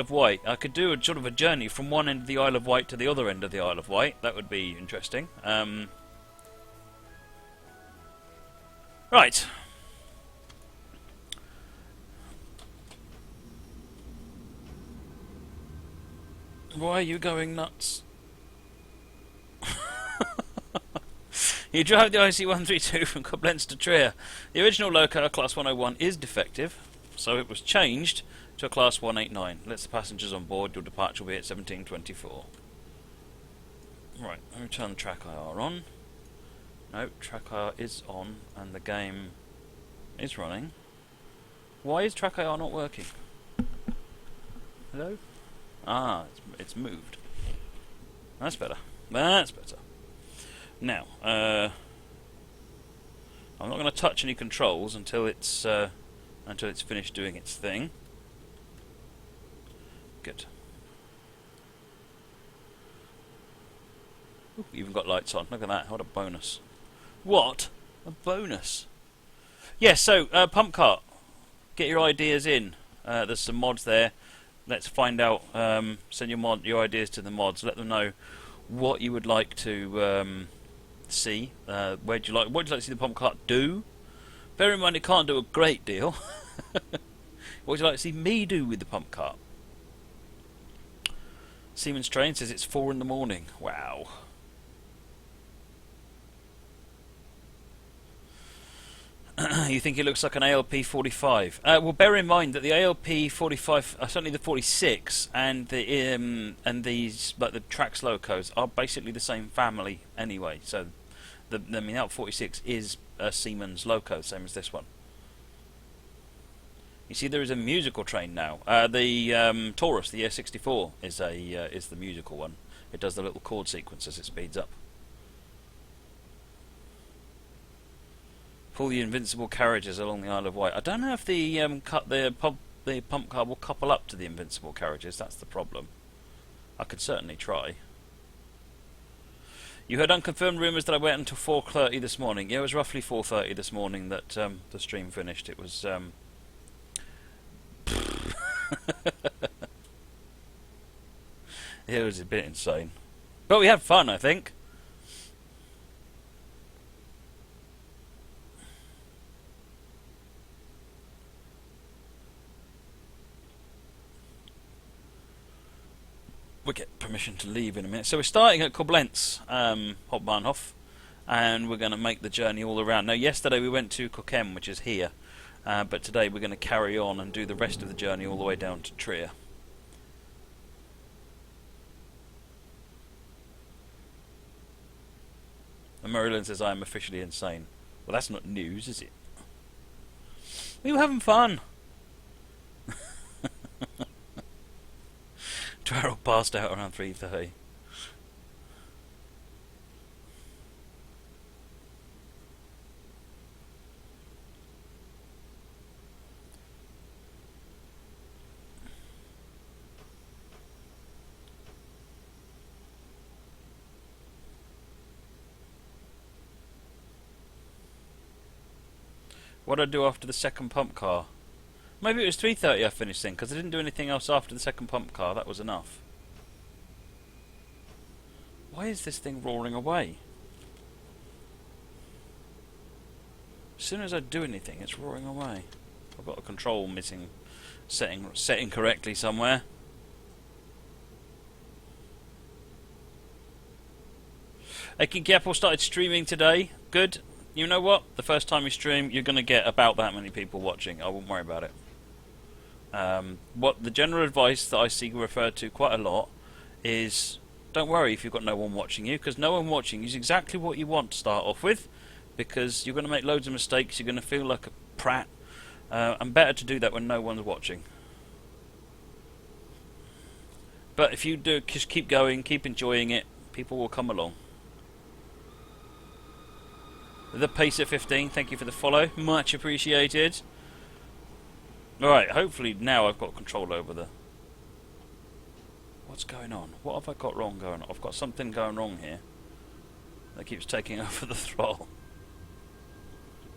of Wight. I could do a sort of a journey from one end of the Isle of Wight to the other end of the Isle of Wight. That would be interesting. Right. Why are you going nuts? You drive the IC132 from Koblenz to Trier. The original loco, Class 101, is defective, so it was changed to a Class 189. Lets the passengers on board. Your departure will be at 17:24. Right, let me turn the track IR on. No, track IR is on, and the game is running. Why is track IR not working? Hello? Ah, it's moved. That's better. That's better. Now, I'm not going to touch any controls until it's finished doing its thing. Good. Ooh, even got lights on. Look at that. What a bonus. What a bonus. Yes, so pump cart. Get your ideas in. There's some mods there. Let's find out. Send your ideas to the mods. Let them know what you would like to see. What would you like to see the pump cart do? Bear in mind it can't do a great deal. What would you like to see me do with the pump cart? Siemens Train says it's 4 in the morning. Wow. You think it looks like an ALP 45? Well, bear in mind that the ALP 45, certainly the 46, and these, like the Trax locos, are basically the same family anyway. So, I mean, ALP 46 is a Siemens loco, same as this one. You see, there is a musical train now. The Taurus, the ES64, is the musical one. It does the little chord sequence as it speeds up. Pull the invincible carriages along the Isle of Wight. I don't know if the pump car will couple up to the invincible carriages. That's the problem. I could certainly try. You heard unconfirmed rumours that I went until 4:30 this morning. Yeah, it was roughly 4:30 this morning that the stream finished. It was it was a bit insane, but we had fun, I think. We'll get permission to leave in a minute. So we're starting at Koblenz, Hauptbahnhof, and we're going to make the journey all around. Now, yesterday we went to Cochem, which is here, but today we're going to carry on and do the rest of the journey all the way down to Trier. And Marilyn says I am officially insane. Well, that's not news, is it? We were having fun. Darryl passed out around 3:30. What did I do after the second pump car? Maybe it was 3:30 I finished then, because I didn't do anything else after the second pump car. That was enough. Why is this thing roaring away? As soon as I do anything, it's roaring away. I've got a control missing, setting correctly somewhere. Kinky Apple started streaming today. Good. You know what? The first time you stream, you're going to get about that many people watching. I wouldn't worry about it. What the general advice that I see referred to quite a lot is, don't worry if you've got no one watching you, because no one watching you is exactly what you want to start off with, because you're going to make loads of mistakes, you're going to feel like a prat, and better to do that when no one's watching. But if you do, just keep going, keep enjoying it, people will come along. The Pace at 15, thank you for the follow, much appreciated. Alright, hopefully now I've got control over the... What's going on? What have I got wrong going on? I've got something going wrong here that keeps taking over the throttle.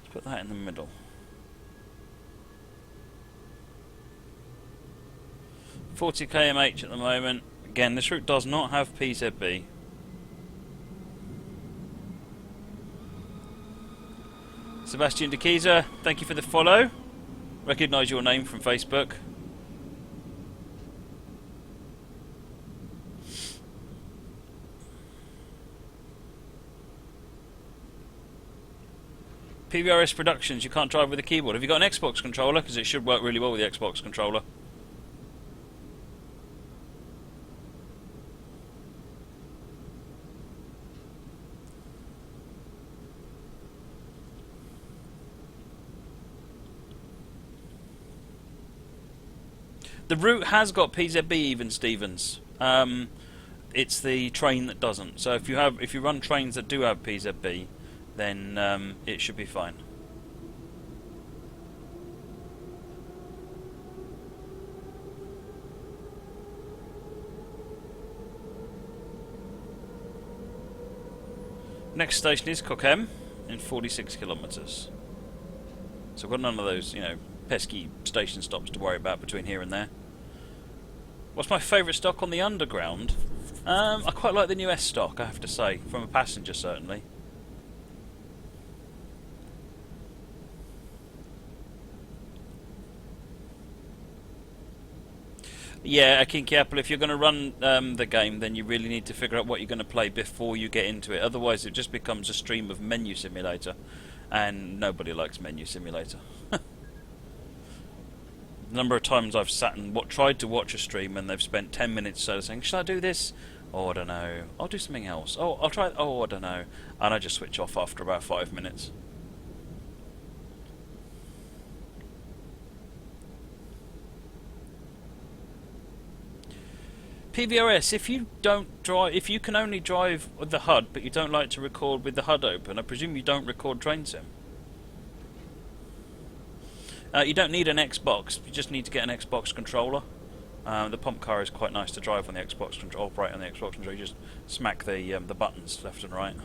Let's put that in the middle. 40 kmh at the moment. Again, this route does not have PZB. Sebastian De Keyser, thank you for the follow. Recognise your name from Facebook. PBRS Productions, you can't drive with a keyboard. Have you got an Xbox controller? Because it should work really well with the Xbox controller. The route has got PZB even, Stevens. It's the train that doesn't. So if you run trains that do have PZB, then it should be fine. Next station is Cochem in 46 kilometres. So I've got none of those, pesky station stops to worry about between here and there. What's my favourite stock on the Underground? I quite like the new S stock, I have to say, from a passenger certainly. Yeah, a Kinky Apple, if you're going to run the game, then you really need to figure out what you're going to play before you get into it. Otherwise it just becomes a stream of Menu Simulator, and nobody likes Menu Simulator. The number of times I've sat and tried to watch a stream and they've spent 10 minutes saying, shall I do this? Oh, I don't know. I'll do something else. Oh, I'll try it. Oh, I don't know. And I just switch off after about 5 minutes. PVRS, if you can only drive with the HUD, but you don't like to record with the HUD open, I presume you don't record train sim. You don't need an Xbox, you just need to get an Xbox controller. The pump car is quite nice to drive on the Xbox controller, operate on the Xbox controller. You just smack the buttons left and right.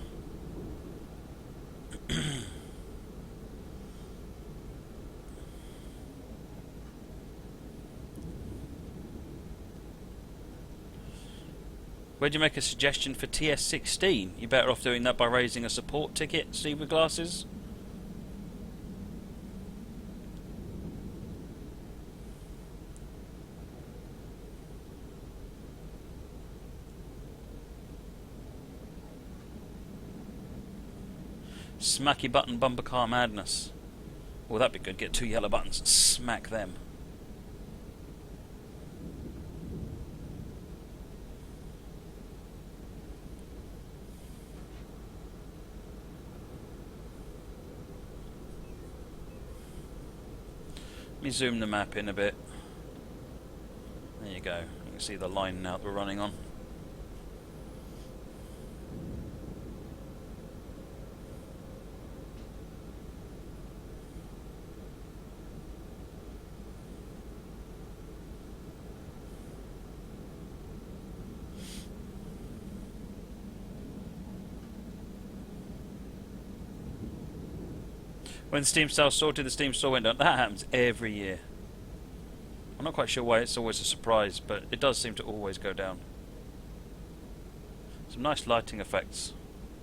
Where'd you make a suggestion for TS16? You're better off doing that by raising a support ticket, Steve with glasses. Smacky button bumper car madness. Well, that'd be good. Get 2 yellow buttons and smack them. Let me zoom the map in a bit. There you go. You can see the line now that we're running on. When Steam sales sorted, the Steam store went down. That happens every year. I'm not quite sure why it's always a surprise, but it does seem to always go down. Some nice lighting effects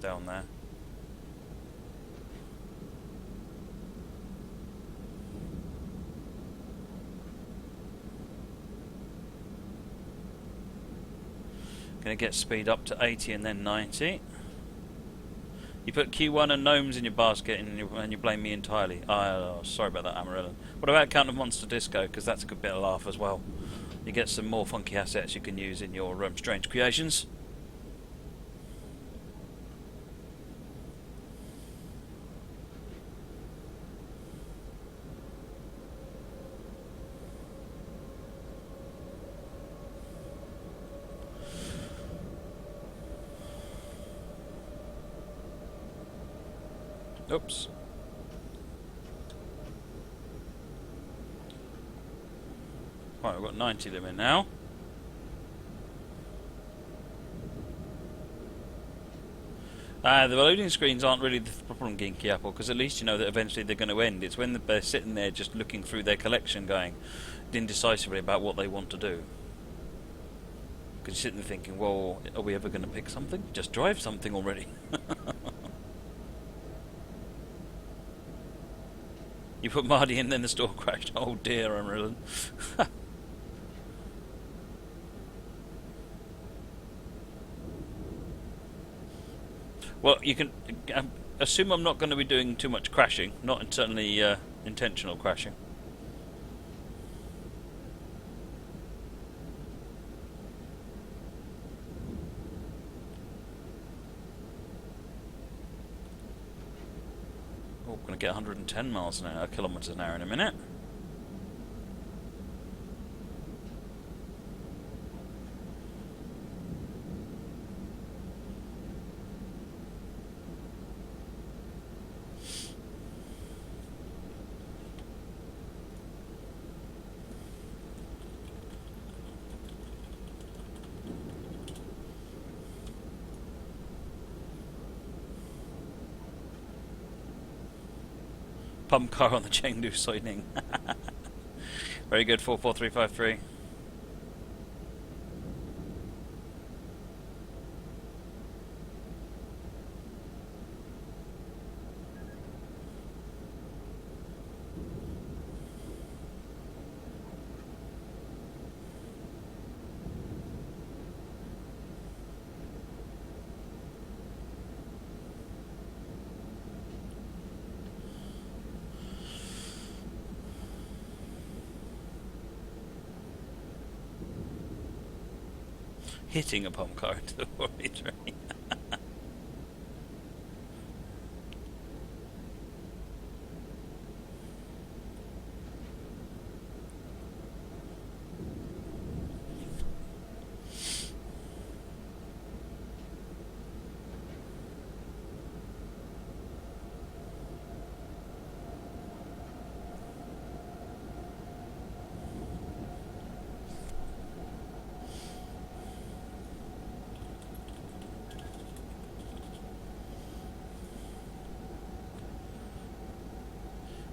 down there. Gonna get speed up to 80 and then 90. You put Q1 and gnomes in your basket and you blame me entirely. Oh, sorry about that, Amarillo. What about Count of Monster Disco? Because that's a good bit of laugh as well. You get some more funky assets you can use in your strange creations. Oops. Right, we've got 90 limit now. The loading screens aren't really the problem, Ginky Apple, because at least you know that eventually they're going to end. It's when they're sitting there just looking through their collection going indecisively about what they want to do. Because you're sitting there thinking, well, are we ever going to pick something? Just drive something already. You put Marty in, then the store crashed. Oh dear, Unreal. Well, you can assume I'm not going to be doing too much crashing, not certainly intentional crashing. Oh, I'm going to get 110 miles an hour, kilometers an hour in a minute. Pump car on the Chengdu Soining. Very good, 44353. Hitting a pump car into the quarry train.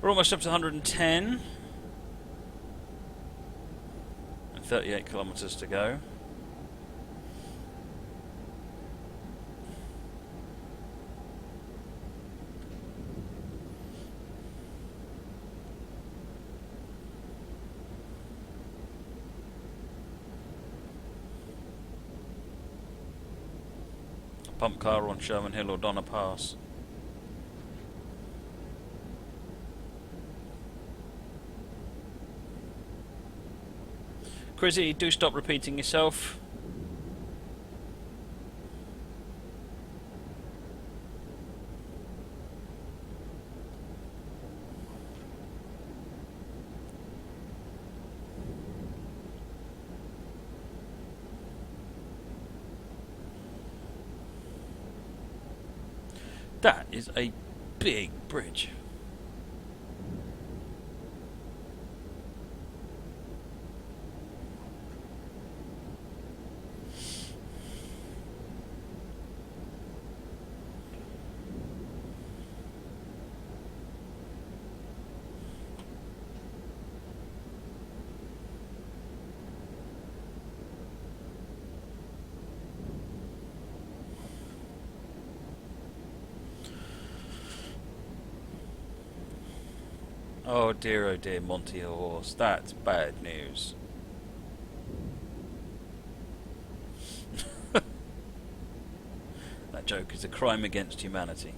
We're almost up to 110. And 38 kilometers to go. A pump car on Sherman Hill or Donna Pass. Crizzy, do stop repeating yourself. That is a big bridge. Oh dear, Monty Horse. That's bad news. That joke is a crime against humanity.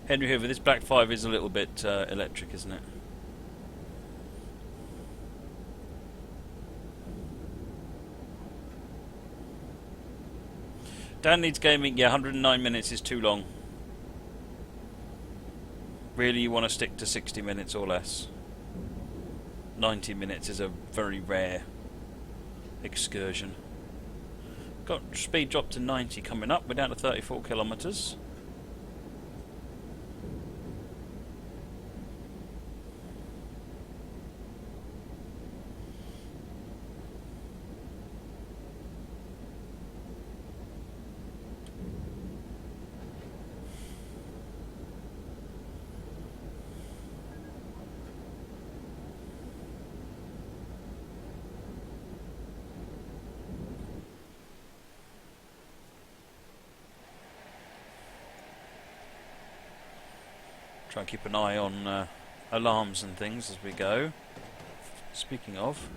Henry Hoover, this Black 5 is a little bit electric, isn't it? Dan needs gaming. Yeah, 109 minutes is too long. Really, you want to stick to 60 minutes or less. 90 minutes is a very rare excursion. Got speed drop to 90 coming up. We're down to 34 kilometres. Try and keep an eye on alarms and things as we go. Speaking of,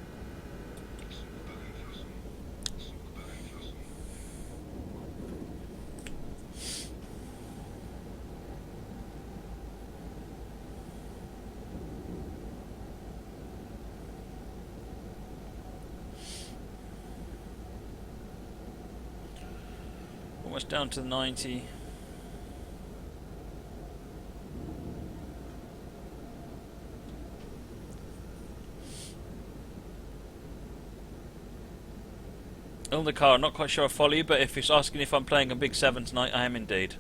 almost down to 90. On the car, not quite sure I follow you, but if you're asking if I'm playing a Big 7 tonight, I am indeed.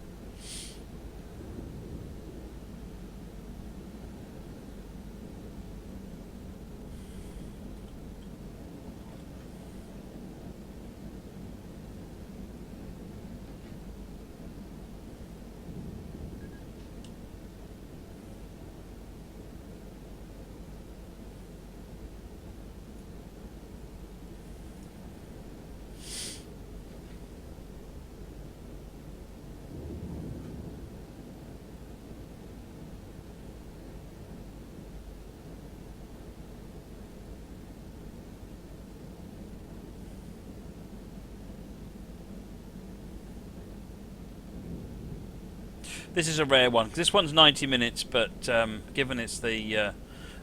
This is a rare one. This one's 90 minutes, but given it's the... I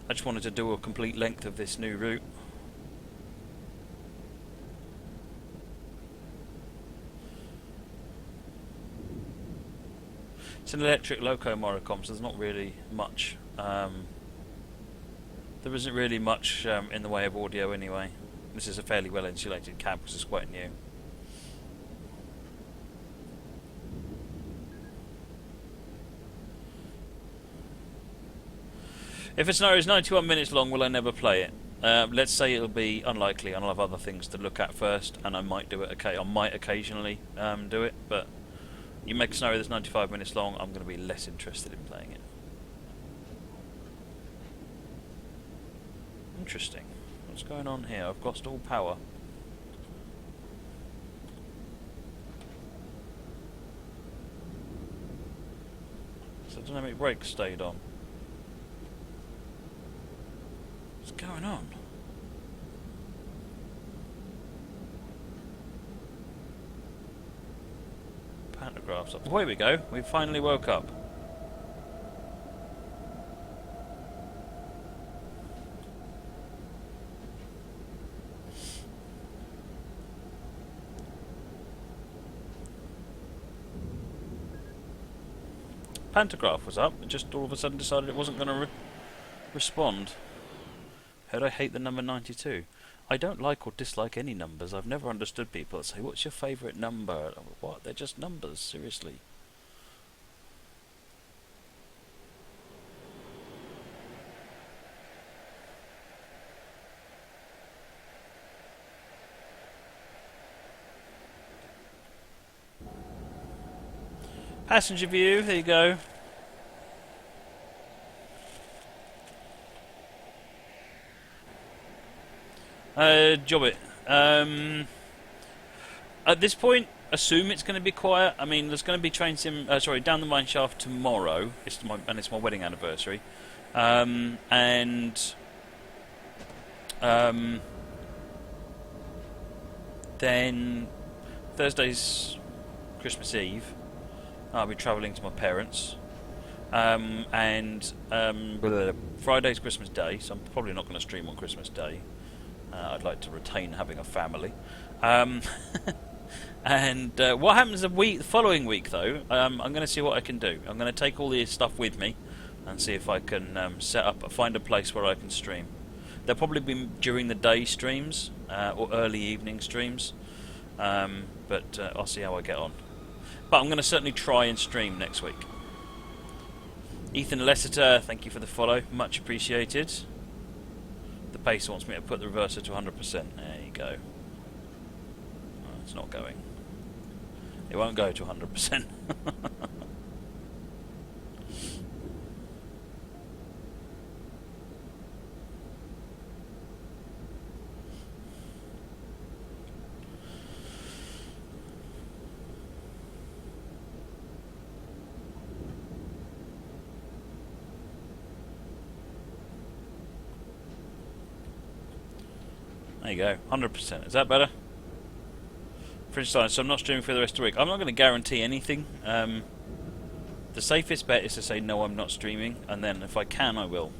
just wanted to do a complete length of this new route. It's an electric loco Moricom, so there's not really much... there isn't really much in the way of audio anyway. This is a fairly well insulated cab because it's quite new. If a scenario is 91 minutes long, will I never play it? Let's say it'll be unlikely, and I'll have other things to look at first, and I might do it. Okay, I might occasionally do it, but you make a scenario that's 95 minutes long, I'm going to be less interested in playing it. Interesting. What's going on here? I've lost all power. So dynamic brakes stayed on. What's going on? Pantographs up. Away we go. We finally woke up. Pantograph was up. It just all of a sudden decided it wasn't going to respond. Heard I hate the number 92. I don't like or dislike any numbers. I've never understood people that say, what's your favourite number? What? They're just numbers, seriously. Passenger view, there you go. Job it. At this point, assume it's going to be quiet. I mean, there's going to be down the mine shaft tomorrow. It's my wedding anniversary, then Thursday's Christmas Eve. I'll be travelling to my parents, Friday's Christmas Day, so I'm probably not going to stream on Christmas Day. I'd like to retain having a family. What happens the following week, though, I'm going to see what I can do. I'm going to take all this stuff with me and see if I can find a place where I can stream. They'll probably be during the day streams or early evening streams, but I'll see how I get on. But I'm going to certainly try and stream next week. Ethan Lessiter, thank you for the follow, much appreciated. The pace wants me to put the reverser to 100%. There you go. Oh, it's not going. It won't go to 100%. There you go, 100%. Is that better? Fridge silence, so I'm not streaming for the rest of the week. I'm not going to guarantee anything. The safest bet is to say no, I'm not streaming, and then if I can, I will.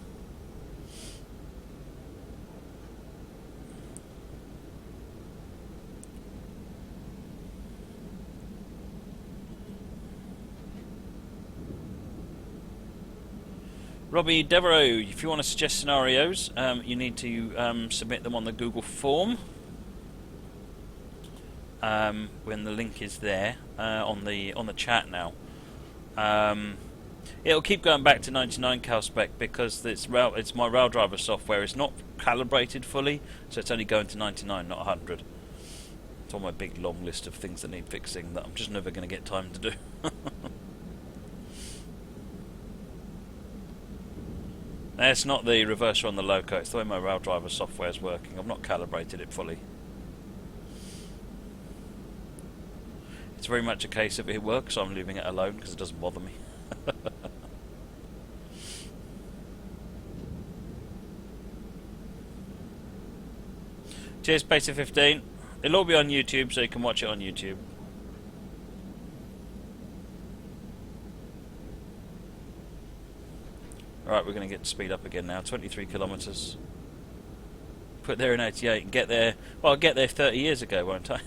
Robbie Devereaux, if you want to suggest scenarios, you need to submit them on the Google form. When the link is there on the chat now. It'll keep going back to 99 cal spec because it's my rail driver software. It's not calibrated fully, so it's only going to 99, not 100. It's on my big long list of things that need fixing that I'm just never going to get time to do. It's not the reverser on the loco, it's the way my rail driver software is working. I've not calibrated it fully. It's very much a case of it works, so I'm leaving it alone because it doesn't bother me. Cheers, Pacer15. It'll all be on YouTube, so you can watch it on YouTube. Alright, we're going to get speed up again now. 23 kilometres. Put there in 88 and get there. Well, I'll get there 30 years ago, won't I?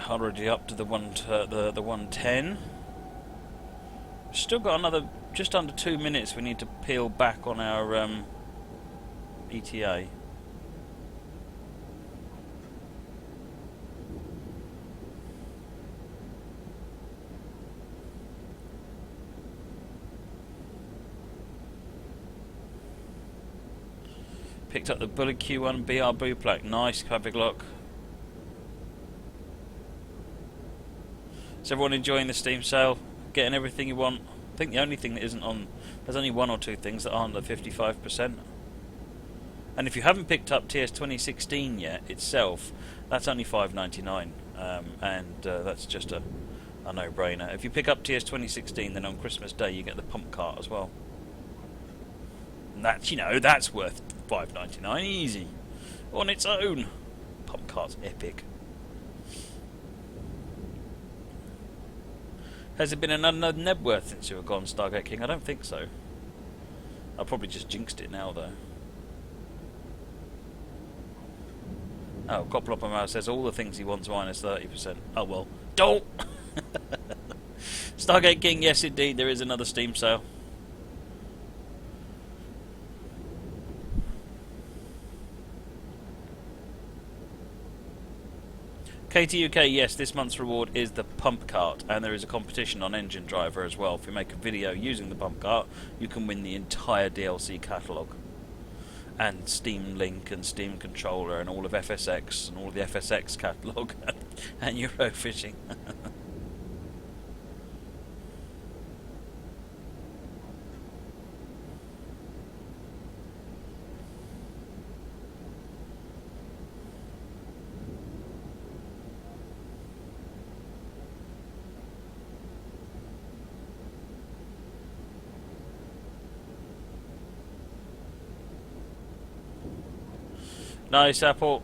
Already up to the 110. Still got another just under 2 minutes. We need to peel back on our ETA. Picked up the Bullet Q1 BR Blue Plaque. Nice, Clavic Lock. Is everyone enjoying the Steam sale? Getting everything you want? I think the only thing that isn't on... There's only one or two things that aren't at 55%. And if you haven't picked up TS 2016 yet, itself, that's only $5.99. That's just a no-brainer. If you pick up TS 2016, then on Christmas Day you get the pump cart as well. And that's, you know, that's worth $5.99 easy. On its own. Pump cart's epic. Has it been another Nebworth since you were gone, Stargate King? I don't think so. I probably just jinxed it now, though. Oh, Coplopper says all the things he wants minus 30%. Oh, well. Don't! Stargate King, yes, indeed, there is another Steam sale. KTUK, yes, this month's reward is the pump cart, and there is a competition on Engine Driver as well. If you make a video using the pump cart, you can win the entire DLC catalogue. And Steam Link and Steam Controller and all of FSX and all of the FSX catalogue and Eurofishing. Nice apple.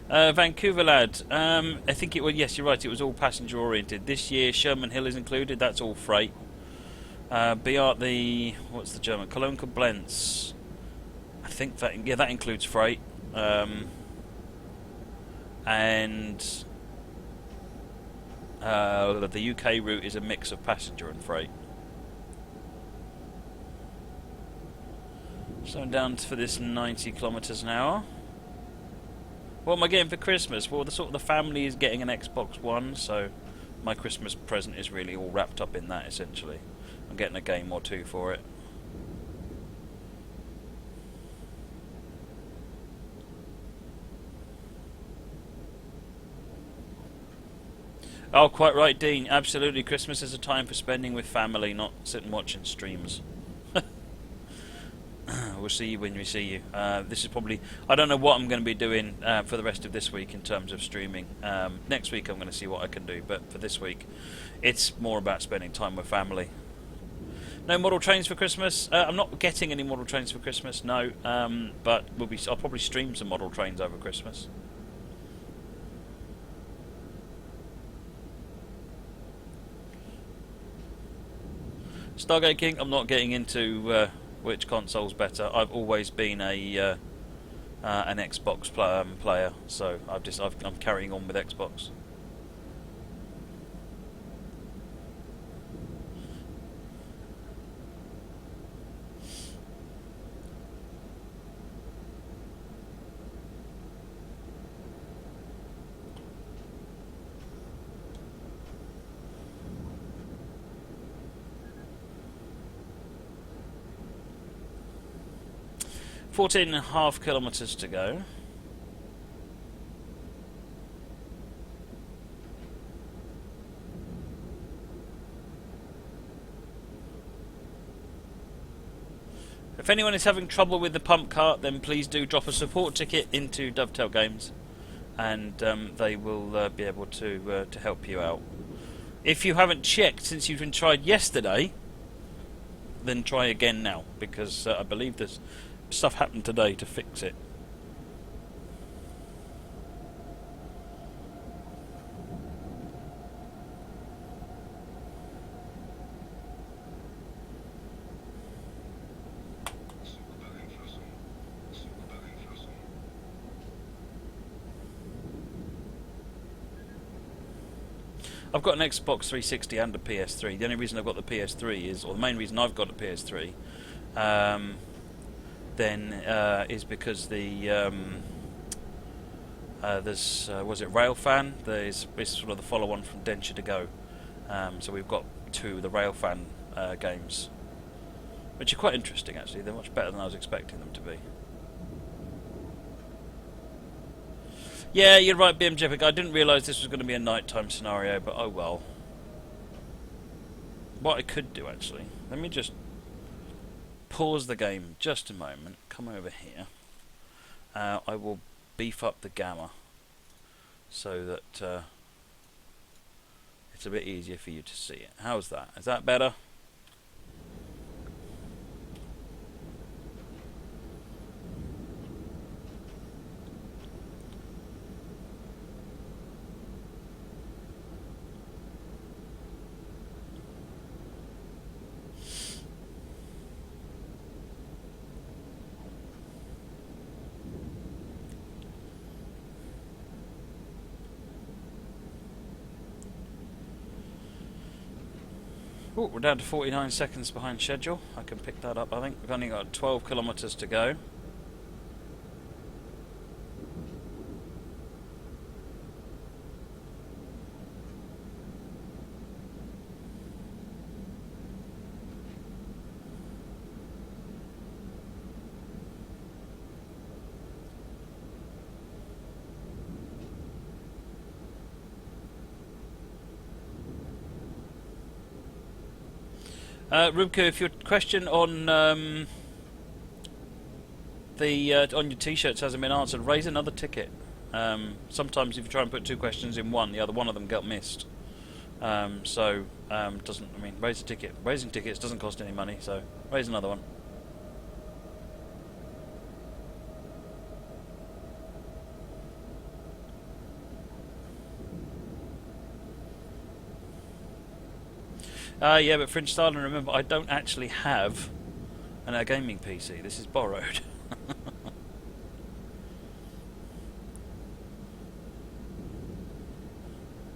Vancouver lad. I think it was. Yes, you're right. It was all passenger oriented. This year, Sherman Hill is included. That's all freight. What's the German? Cologne Koblenz. I think that includes freight. And the UK route is a mix of passenger and freight. So I'm down for this 90 kilometers an hour. What am I getting for Christmas? Well, the family is getting an Xbox One, so my Christmas present is really all wrapped up in that, essentially. I'm getting a game or two for it. Oh, quite right, Dean. Absolutely, Christmas is a time for spending with family, not sitting watching streams. We'll see you when we see you. This is probably... I don't know what I'm going to be doing for the rest of this week in terms of streaming. Next week I'm going to see what I can do, but for this week it's more about spending time with family. No model trains for Christmas. I'm not getting any model trains for Christmas, no. But I'll probably stream some model trains over Christmas. Stargate King, I'm not getting into... which console's better? I've always been an Xbox player, so I'm carrying on with Xbox. .5 kilometres to go. If anyone is having trouble with the pump cart, then please do drop a support ticket into Dovetail Games, and they will be able to help you out. If you haven't checked since you've been tried yesterday, then try again now, because I believe there's stuff happened today to fix it. I've got an Xbox 360 and a PS3. The only reason I've got the PS3 is, or the main reason I've got a PS3, is because there's was it Railfan? It's sort of the follow-on from Denture to Go. So we've got two of the Railfan games, which are quite interesting actually. They're much better than I was expecting them to be. Yeah, you're right, BMJPIC. I didn't realise this was going to be a nighttime scenario, but oh well. What I could do actually, let me just pause the game just a moment, come over here. I will beef up the gamma so that it's a bit easier for you to see it. How's that? Is that better? Oh, we're down to 49 seconds behind schedule. I can pick that up, I think. We've only got 12 kilometres to go. Rubko, if your question on on your t-shirts hasn't been answered, raise another ticket. Sometimes if you try and put two questions in one, the other one of them got missed. Doesn't, I mean, raise a ticket. Raising tickets doesn't cost any money, so raise another one. Yeah, but Fringe Styling, remember, I don't actually have a gaming PC. This is borrowed.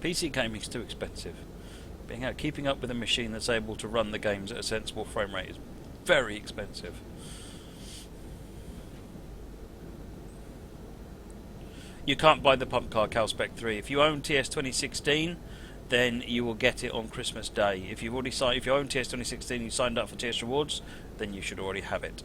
PC gaming's too expensive. Keeping up with a machine that's able to run the games at a sensible frame rate is very expensive. You can't buy the Pump Car CalSpec 3. If you own TS 2016, then you will get it on Christmas Day. If you own TS 2016 and you signed up for TS Rewards, then you should already have it.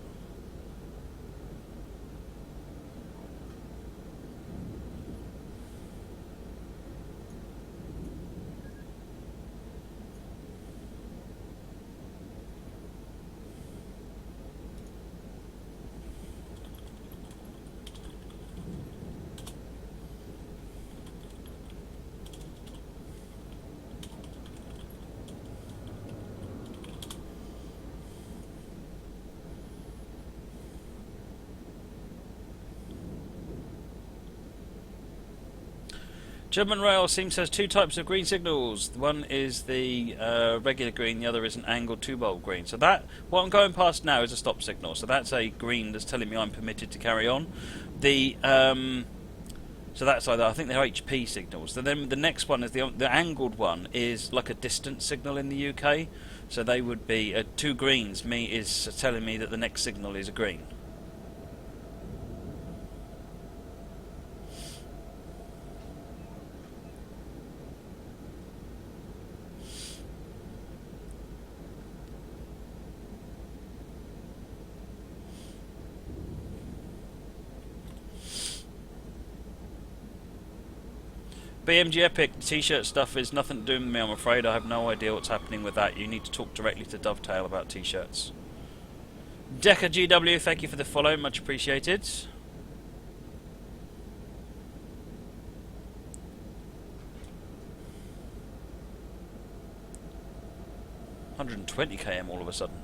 German Rail seems to have two types of green signals. One is the regular green, the other is an angled 2-bulb green. So that, what I'm going past now is a stop signal. So that's a green that's telling me I'm permitted to carry on. So that's either, I think they're HP signals. So then the next one is the angled one is like a distance signal in the UK. So they would be two greens. Is telling me that the next signal is a green. BMG Epic t-shirt stuff is nothing to do with me, I'm afraid. I have no idea what's happening with that. You need to talk directly to Dovetail about t-shirts. Deca GW, thank you for the follow, much appreciated. $120 km all of a sudden.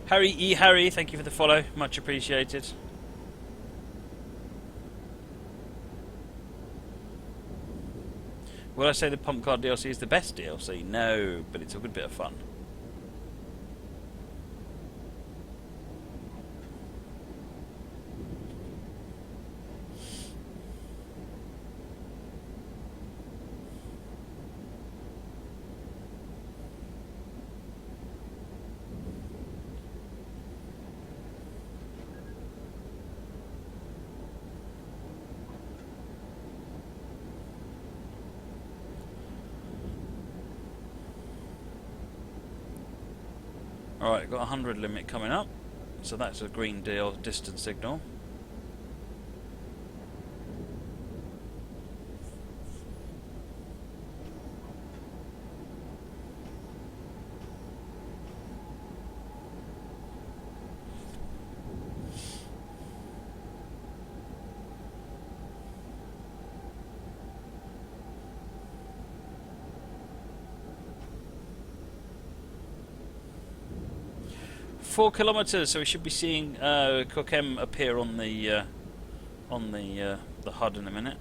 Harry, thank you for the follow, much appreciated. Will I say the Pump Car DLC is the best DLC? No, but it's a good bit of fun. Alright, got a 100 limit coming up, so that's a green deal distance signal. .4 kilometers, so we should be seeing Kokem appear on the HUD in a minute.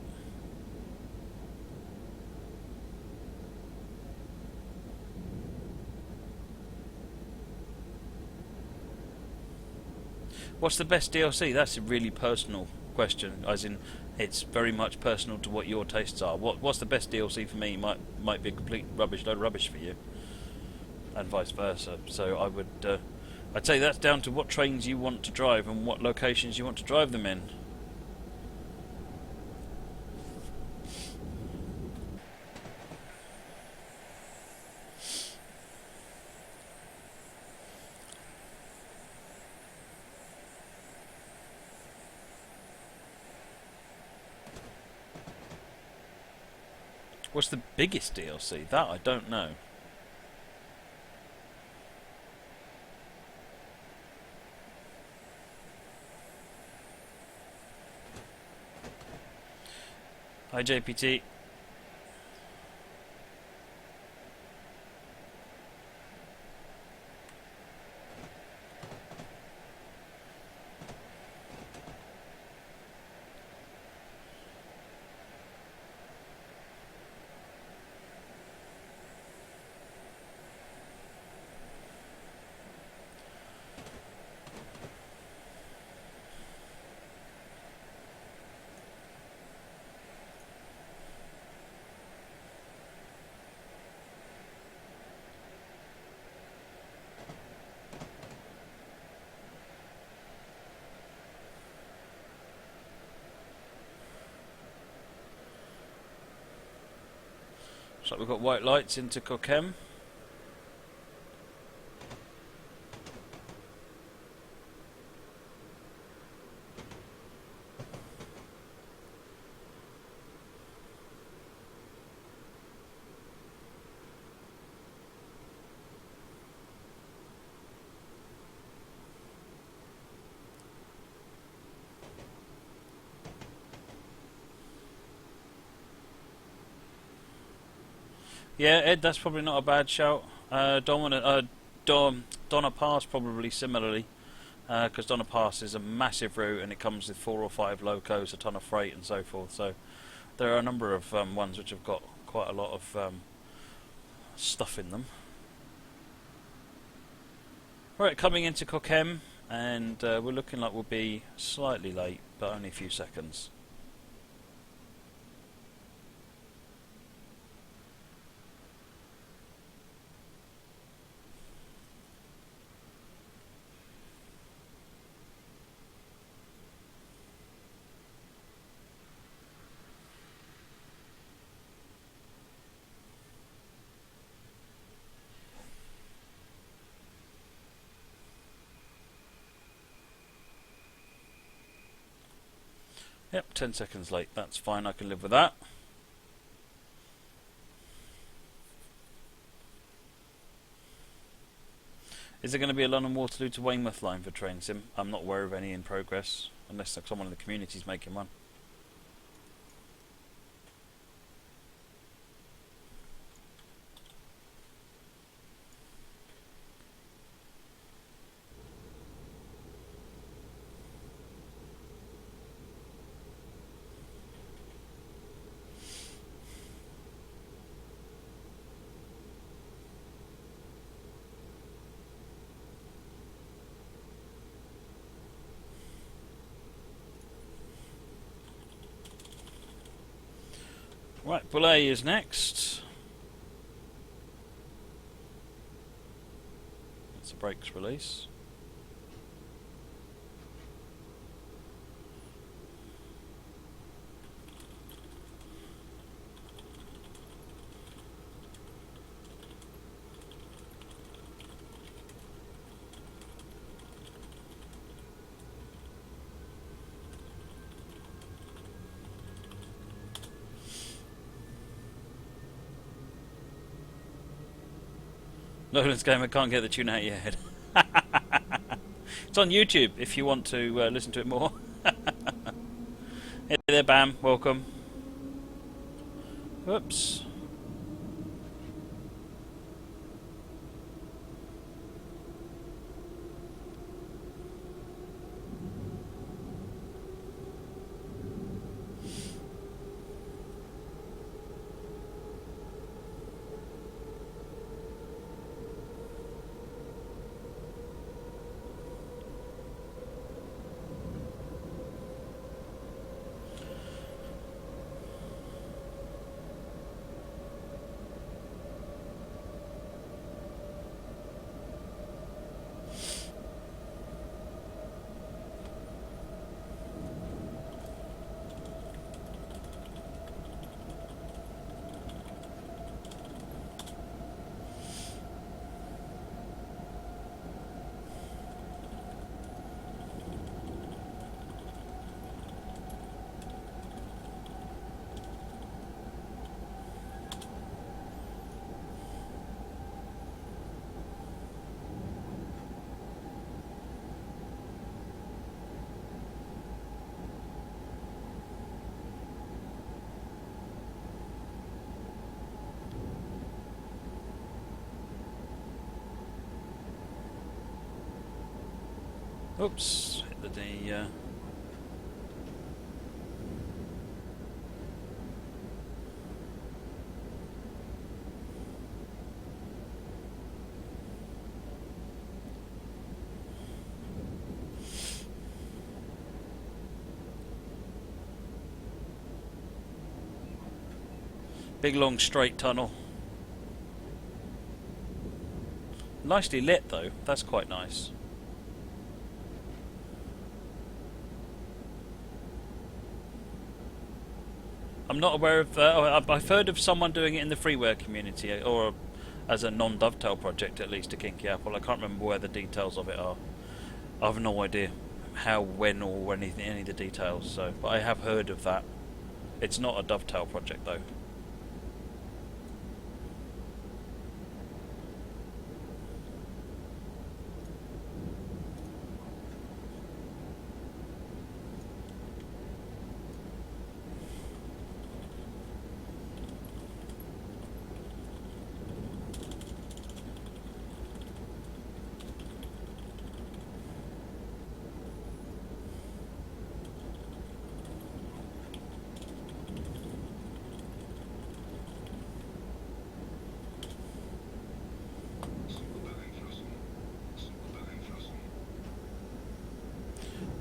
What's the best DLC? That's a really personal question, as in it's very much personal to what your tastes are. What's the best DLC for me might be a complete load of rubbish for you, and vice versa. So I I'd say that's down to what trains you want to drive and what locations you want to drive them in. What's the biggest DLC? That I don't know. Hi JPT. So we've got white lights into Cochem. Yeah, Ed, that's probably not a bad shout. Donna Pass probably similarly, because Donna Pass is a massive route and it comes with 4 or 5 locos, a ton of freight and so forth. So there are a number of ones which have got quite a lot of stuff in them. Right, coming into Cochem, and we're looking like we'll be slightly late, but only a few seconds. Yep, 10 seconds late. That's fine, I can live with that. Is there going to be a London Waterloo to Weymouth line for train sim? I'm not aware of any in progress, unless someone in the community is making one. Right, Belay is next. That's the brakes release. Nolan's Gamer can't get the tune out of your head. It's on YouTube if you want to listen to it more. Hey there, Bam. Welcome. Whoops. Oops, hit the D. Big long straight tunnel. Nicely lit though, that's quite nice. I'm not aware of. I've heard of someone doing it in the freeware community, or as a non-dovetail project, at least, a Kinky Apple. I can't remember where the details of it are. I have no idea how, when, or anything, any of the details. So, but I have heard of that. It's not a dovetail project though.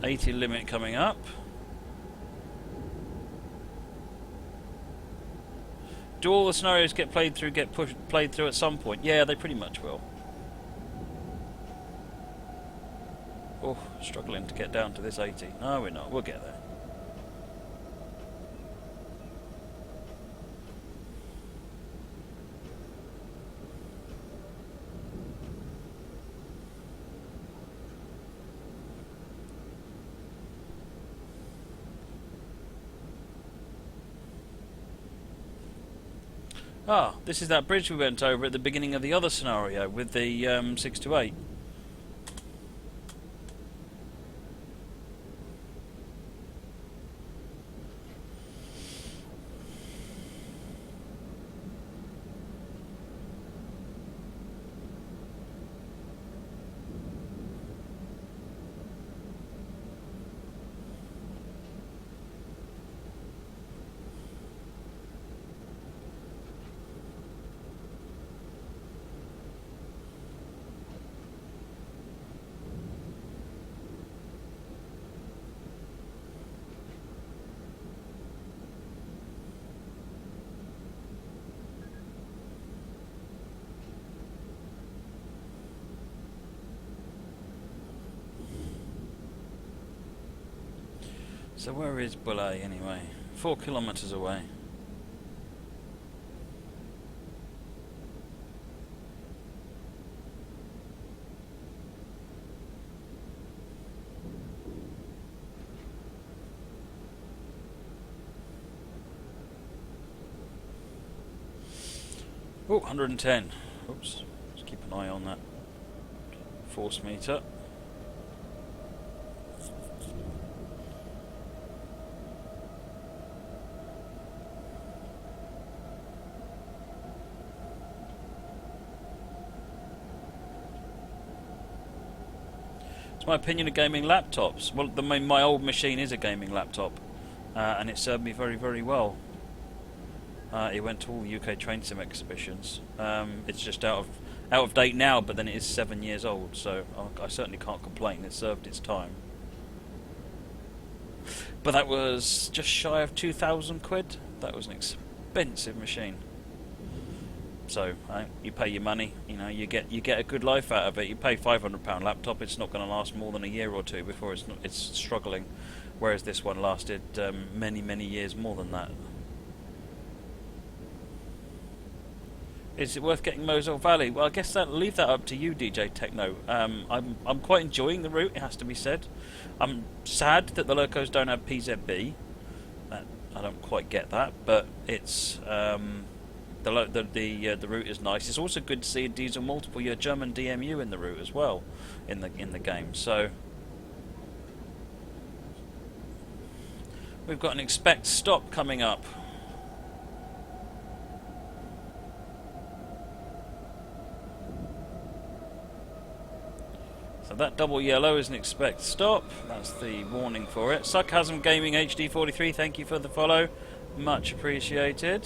$80 limit coming up. Do all the scenarios get played through at some point? Yeah, they pretty much will. Oh, struggling to get down to this 80. No, we're not. We'll get there. Ah, this is that bridge we went over at the beginning of the other scenario with the 628. So where is Bullet anyway? 4 kilometers away. Oh, 110. Oops. Just keep an eye on that force meter. My opinion of gaming laptops. Well, my old machine is a gaming laptop, and it served me very, very well. It went to all UK train sim exhibitions. It's just out of date now, but then it is 7 years old, so I certainly can't complain. It served its time. But that was just shy of 2,000 quid. That was an expensive machine. So you pay your money, you know, you get a good life out of it. You pay £500 laptop, it's not going to last more than a year or two before it's struggling, whereas this one lasted many years more than that. Is it worth getting Mosel Valley? Well, I guess leave that up to you, DJ Techno. I'm quite enjoying the route, it has to be said. I'm sad that the locos don't have PZB. I don't quite get that, but it's. The route is nice. It's also good to see a diesel multiple year German DMU in the route as well, in the game. So we've got an expect stop coming up. So That double yellow is an expect stop. That's the warning for it. Sarcasm Gaming HD43, thank you for the follow. Much appreciated.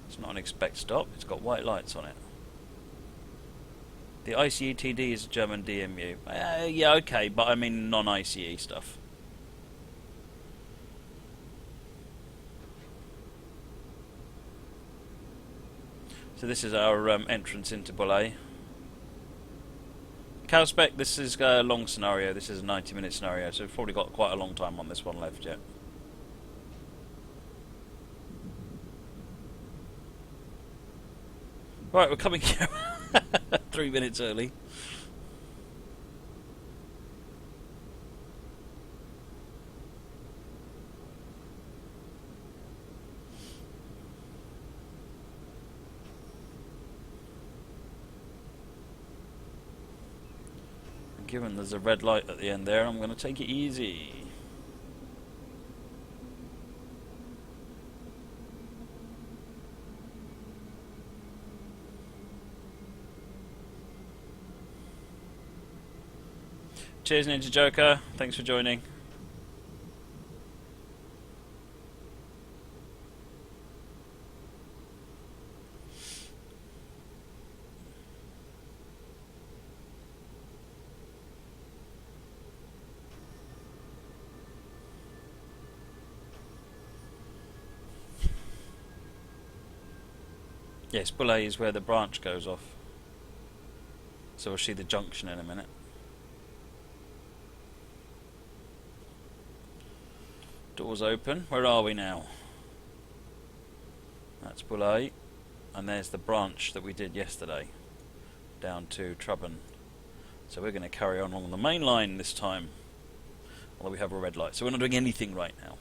It's not an expect stop, it's got white lights on it. The ICE TD is a German DMU. Yeah, okay, but I mean non-ICE stuff. So this is our entrance into Bullet. Calspec, this is a long scenario. This is a 90-minute scenario, so we've probably got quite a long time on this one left yet. Right, we're coming here 3 minutes early. Given there's a red light at the end there, I'm going to take it easy. Cheers, Ninja Joker. Thanks for joining. Yes, Bullet is where the branch goes off. So we'll see the junction in a minute. Doors open. Where are we now? That's Bullet. And there's the branch that we did yesterday. Down to Trubben. So we're going to carry on along the main line this time. Although we have a red light. So we're not doing anything right now.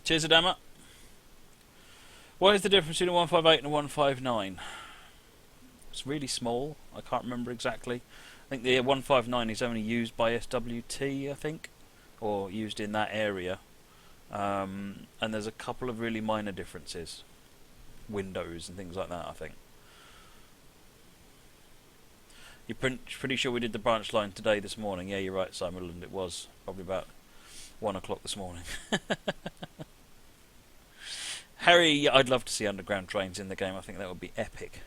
Cheers, Adama. What is the difference between a 158 and a 159? It's really small. I can't remember exactly. I think the 159 is only used by SWT, I think, or used in that area. And there's a couple of really minor differences. Windows and things like that, I think. You're pretty sure we did the branch line this morning? Yeah, you're right, Simon, and it was probably about 1 o'clock this morning. Harry, I'd love to see underground trains in the game. I think that would be epic.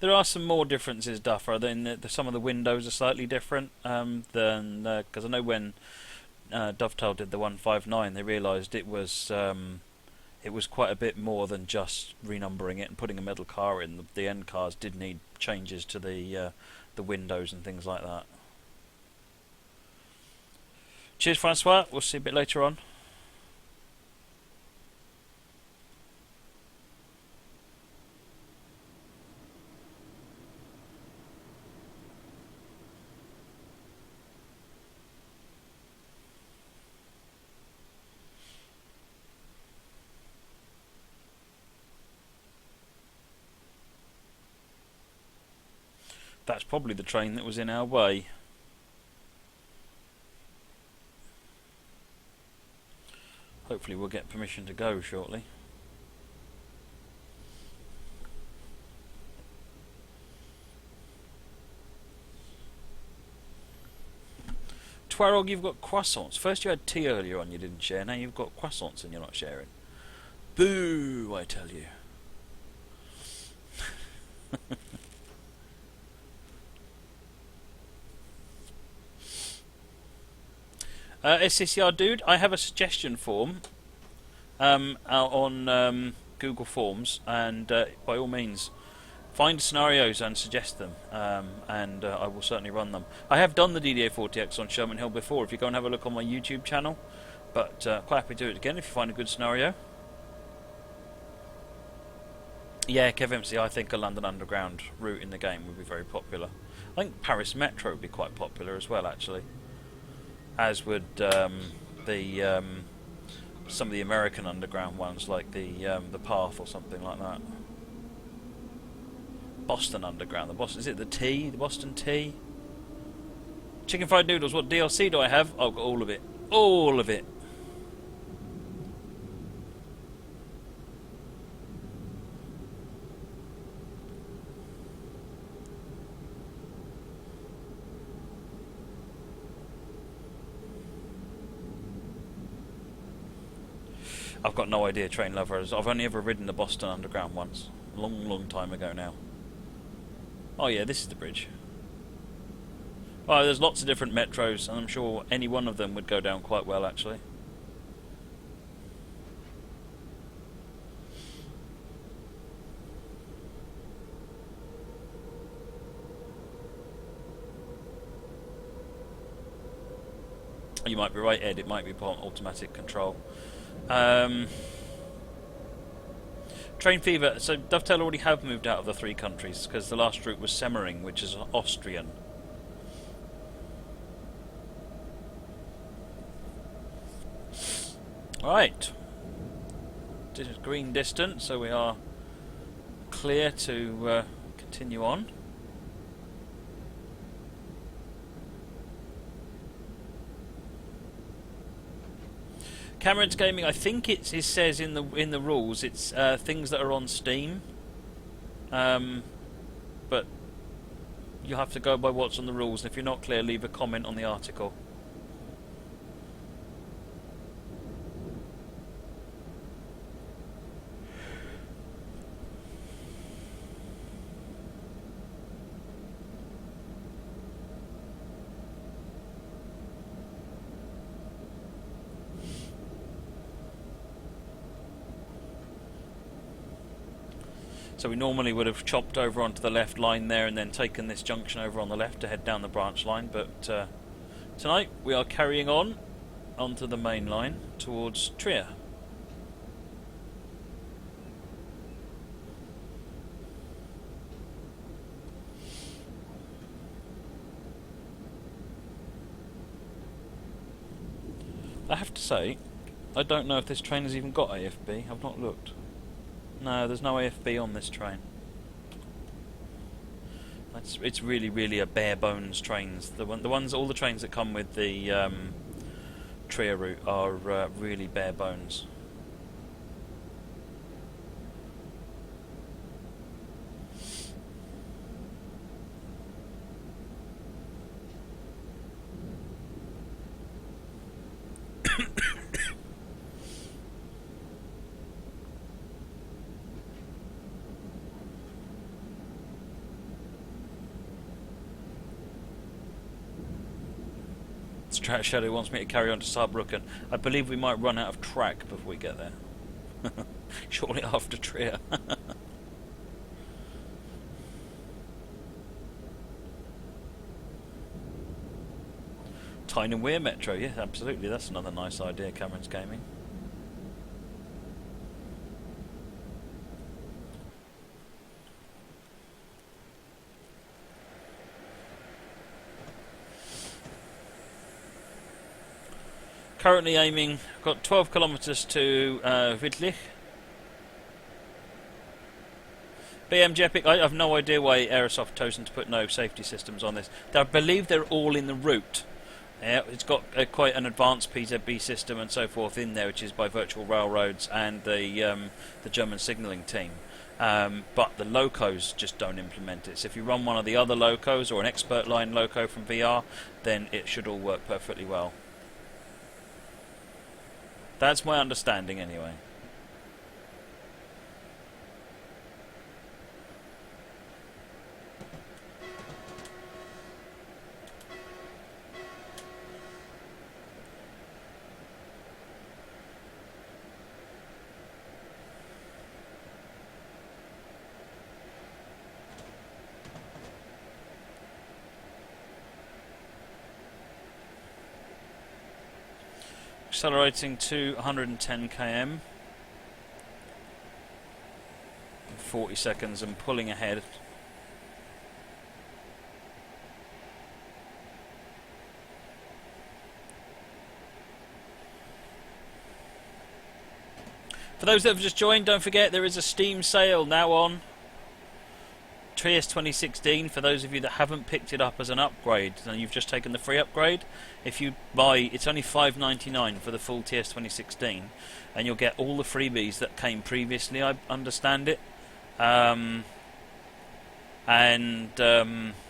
There are some more differences, Duffer. Some of the windows are slightly different than because I know when Dovetail did the 159, they realised it was quite a bit more than just renumbering it and putting a metal car in. The end cars did need changes to the windows and things like that. Cheers, Francois. We'll see a bit later on. That's probably the train that was in our way. Hopefully we'll get permission to go shortly. Twarog, you've got croissants. First you had tea earlier on you didn't share, now you've got croissants and you're not sharing. Boo, I tell you. SCCR dude, I have a suggestion form out on Google Forms, and by all means Find scenarios and suggest them, and I will certainly run them. I have done the DDA-40X on Sherman Hill before, if you go and have a look on my YouTube channel, but quite happy to do it again if you find a good scenario. Yeah, KevMC, I think a London Underground route in the game would be very popular. I think Paris Metro would be quite popular as well, actually. As would some of the American Underground ones, like the Path or something like that. Boston Underground. Is it the T? The Boston T? Chicken fried noodles. What DLC do I have? I've got all of it. All of it. I've got no idea, Train Lovers. I've only ever ridden the Boston Underground once. A long, long time ago now. Oh yeah, this is the bridge. Oh, there's lots of different metros, and I'm sure any one of them would go down quite well, actually. You might be right, Ed. It might be automatic control. Train Fever. So Dovetail already have moved out of the 3 countries because the last route was Semmering, which is Austrian. Right. This is green distance, so we are clear to continue on. Cameron's Gaming, I think it says in the rules it's things that are on Steam, but you have to go by what's on the rules. And if you're not clear, leave a comment on the article. So we normally would have chopped over onto the left line there and then taken this junction over on the left to head down the branch line, but tonight we are carrying on onto the main line towards Trier. I have to say, I don't know if this train has even got AFB. I've not looked. No, there's no AFB on this train. It's really, really a bare bones trains. All the trains that come with the Trier route are really bare bones. Shadow wants me to carry on to Saarbrücken. I believe we might run out of track before we get there. Shortly after Trier. Tyne and Weir Metro, yeah, absolutely. That's another nice idea, Cameron's Gaming. Currently aiming, got 12 kilometres to Wittlich. BMG Epic, I have no idea why Aerosoft chosen to put no safety systems on this. I believe they're all in the route. It's got quite an advanced PZB system and so forth in there, which is by Virtual Railroads and the German signalling team. But the locos just don't implement it. So if you run one of the other locos or an expert line loco from VR, then it should all work perfectly well. That's my understanding anyway. Accelerating to 110 km. 40 seconds and pulling ahead. For those that have just joined, don't forget there is a Steam sale now on TS 2016 for those of you that haven't picked it up as an upgrade and you've just taken the free upgrade. If you buy, it's only $5.99 for the full TS 2016 and you'll get all the freebies that came previously, I understand it. And the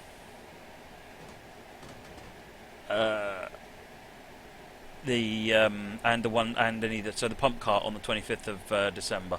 one and any so the pump cart on the 25th of December.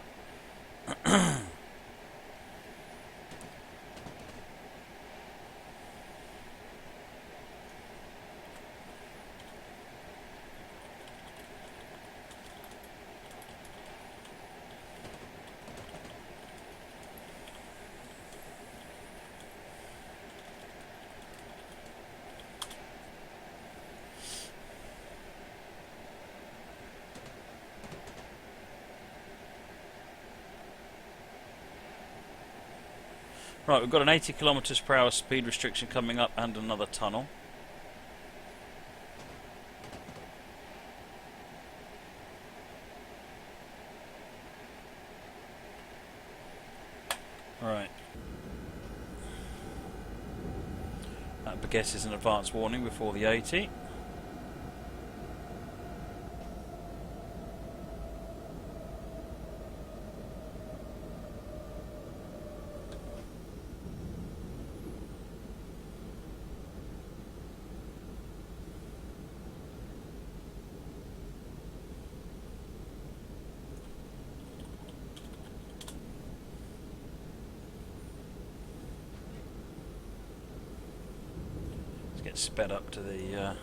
Right, we've got an 80 kilometers per hour speed restriction coming up and another tunnel. Right. That baguette is an advance warning before the 80. Get sped up to the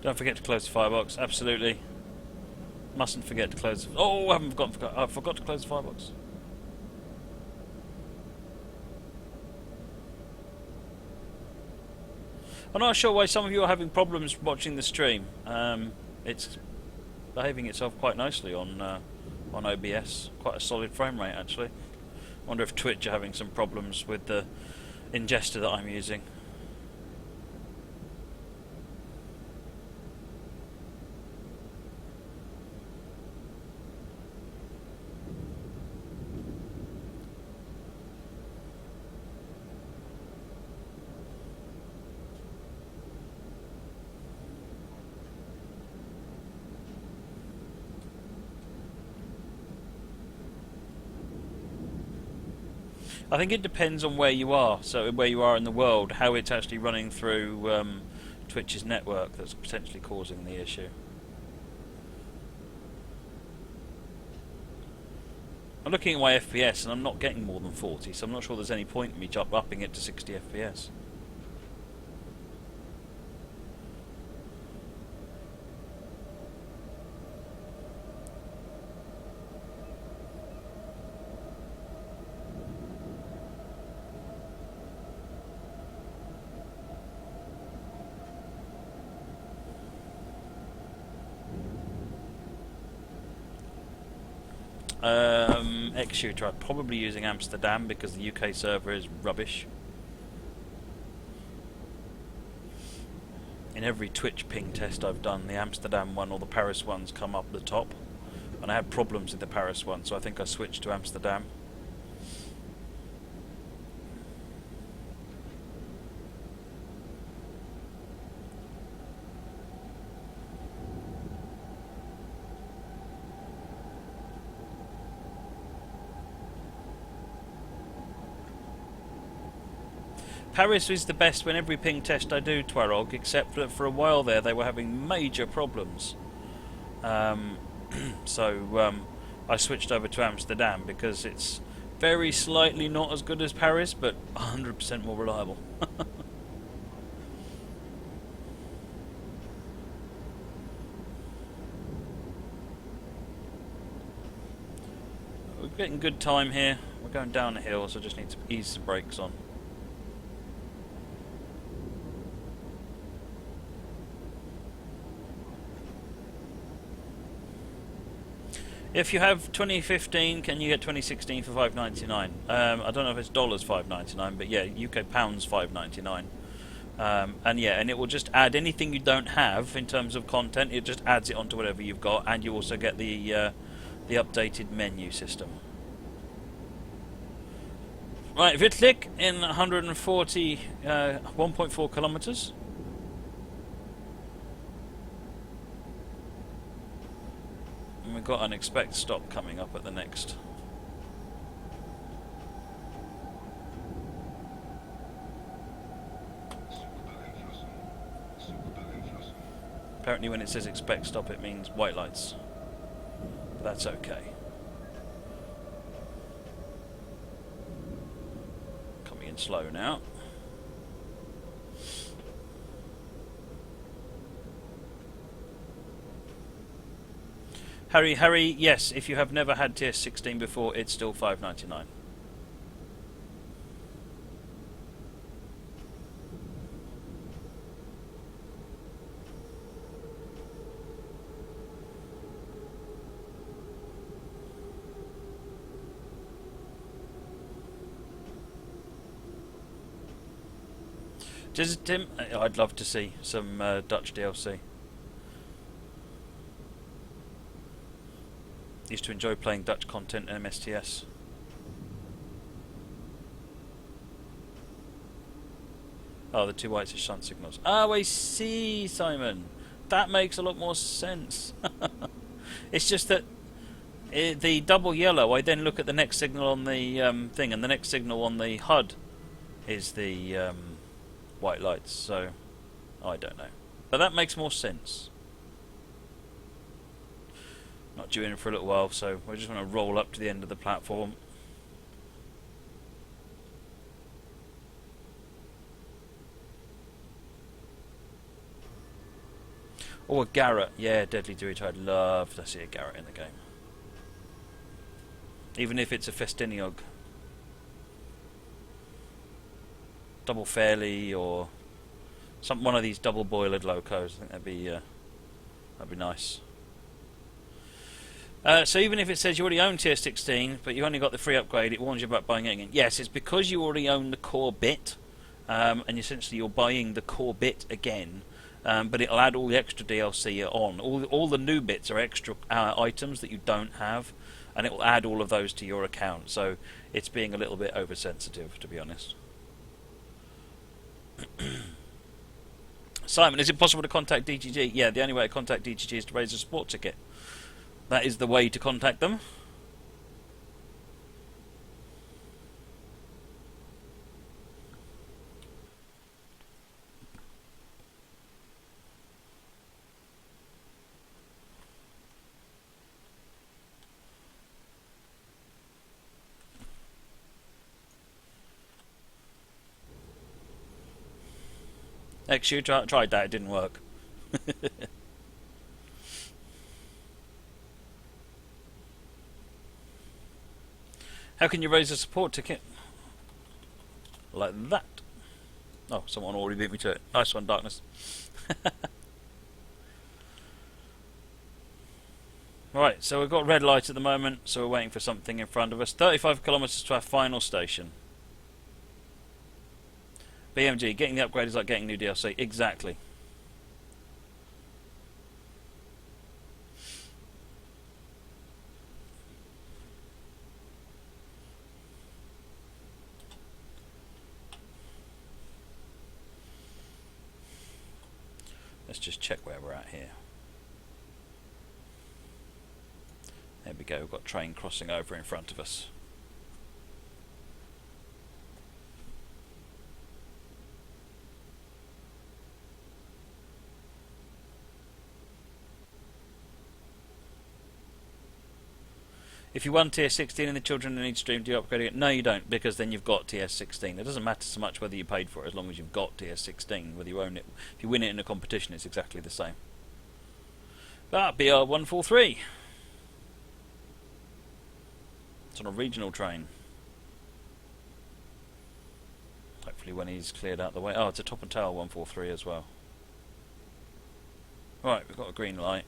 don't forget to close the firebox. Absolutely, mustn't forget to close. Oh, I forgot to close the firebox. I'm not sure why some of you are having problems watching the stream. It's behaving itself quite nicely on OBS. Quite a solid frame rate, actually. Wonder if Twitch are having some problems with the ingester that I'm using. I think it depends on where you are, so where you are in the world, how it's actually running through Twitch's network that's potentially causing the issue. I'm looking at my FPS and I'm not getting more than 40, so I'm not sure there's any point in me upping it to 60 FPS. X-Shooter, I'm probably using Amsterdam because the UK server is rubbish. In every Twitch ping test I've done, the Amsterdam one or the Paris ones come up the top, and I had problems with the Paris one, so I think I switched to Amsterdam. Paris is the best when every ping test I do, Twarog, except that for a while there they were having major problems. So I switched over to Amsterdam because it's very slightly not as good as Paris, but 100% more reliable. Getting good time here. We're going down the hill, so I just need to ease the brakes on. If you have 2015, can you get 2016 for $5.99? I don't know if it's dollars $5.99, but yeah, UK pounds $5.99. And yeah, and it will just add anything you don't have in terms of content. It just adds it onto whatever you've got, and you also get the updated menu system. Right, if you click in 140, 1.4 kilometers. And we've got an expect stop coming up at the next. Apparently when it says expect stop it means white lights. But that's okay. Coming in slow now. Harry, yes, if you have never had TS16 before, it's still $5.99. Just Tim, I'd love to see some Dutch DLC. Used to enjoy playing Dutch content in MSTS. Oh, the two whites are shunt signals. Oh, I see, Simon. That makes a lot more sense. It's just that the double yellow, I then look at the next signal on the thing, and the next signal on the HUD is the white lights, so I don't know. But that makes more sense. Not due in for a little while, so we're just going to roll up to the end of the platform. Oh, a Garrett. Yeah, Deadly Dorito. I'd love to see a Garrett in the game. Even if it's a Festiniog. Double Fairley or one of these double boilered locos. I think that'd be nice. So even if it says you already own tier 16, but you only got the free upgrade, it warns you about buying it again. Yes, it's because you already own the core bit, and essentially you're buying the core bit again, but it'll add all the extra DLC on. All the new bits are extra items that you don't have, and it will add all of those to your account. So it's being a little bit oversensitive, to be honest. Simon, is it possible to contact DGG? Yeah, the only way to contact DGG is to raise a support ticket. That is the way to contact them. XU tried that, it didn't work. How can you raise a support ticket? Like that. Oh, someone already beat me to it. Nice one, Darkness. Right, so we've got red light at the moment, so we're waiting for something in front of us. 35 kilometers to our final station. BMG, getting the upgrade is like getting new DLC. Exactly. Let's just check where we're at here. There we go, we've got train crossing over in front of us. If you won tier 16 and the children need stream, do you upgrade it? No, you don't, because then you've got tier 16. It doesn't matter so much whether you paid for it, as long as you've got tier 16. Whether you own it, if you win it in a competition, it's exactly the same. But BR143. It's on a regional train. Hopefully when he's cleared out the way. Oh, it's a top and tail 143 as well. Right, we've got a green light.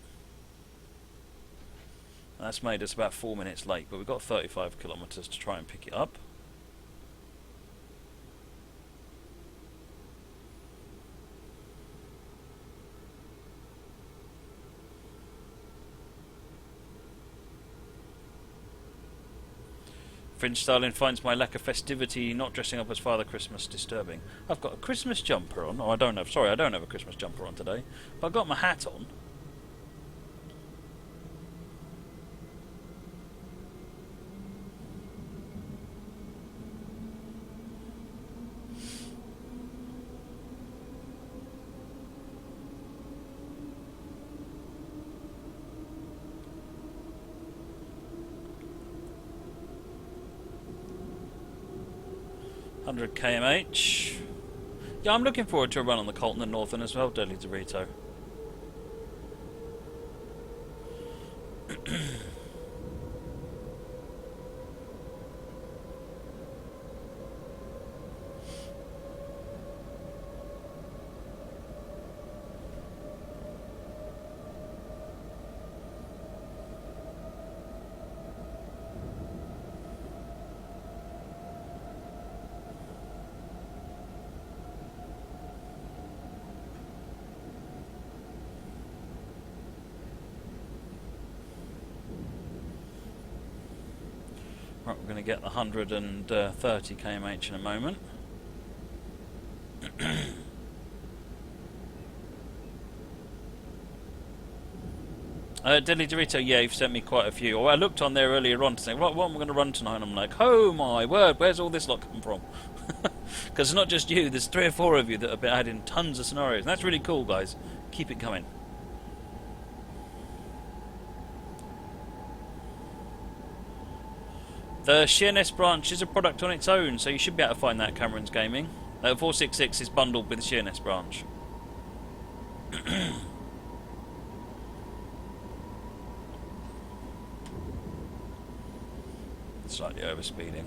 That's made us about 4 minutes late, but we've got 35 kilometres to try and pick it up. Fringe Starling finds my lack of festivity not dressing up as Father Christmas disturbing. I've got a Christmas jumper on. Oh, I don't have a Christmas jumper on today. But I've got my hat on. kmh. Yeah, I'm looking forward to a run on the Colton and Northern as well, Deadly Dorito. Right, we're going to get the 130 kmh in a moment. Deadly Dorito, yeah, you've sent me quite a few. Well, I looked on there earlier on to say, what am I going to run tonight? And I'm like, oh my word, where's all this lot come from? Because it's not just you, there's 3 or 4 of you that have been adding tons of scenarios. And that's really cool, guys. Keep it coming. The Sheerness branch is a product on its own, so you should be able to find that at Cameron's Gaming. 466 is bundled with the Sheerness branch. Slightly overspeeding.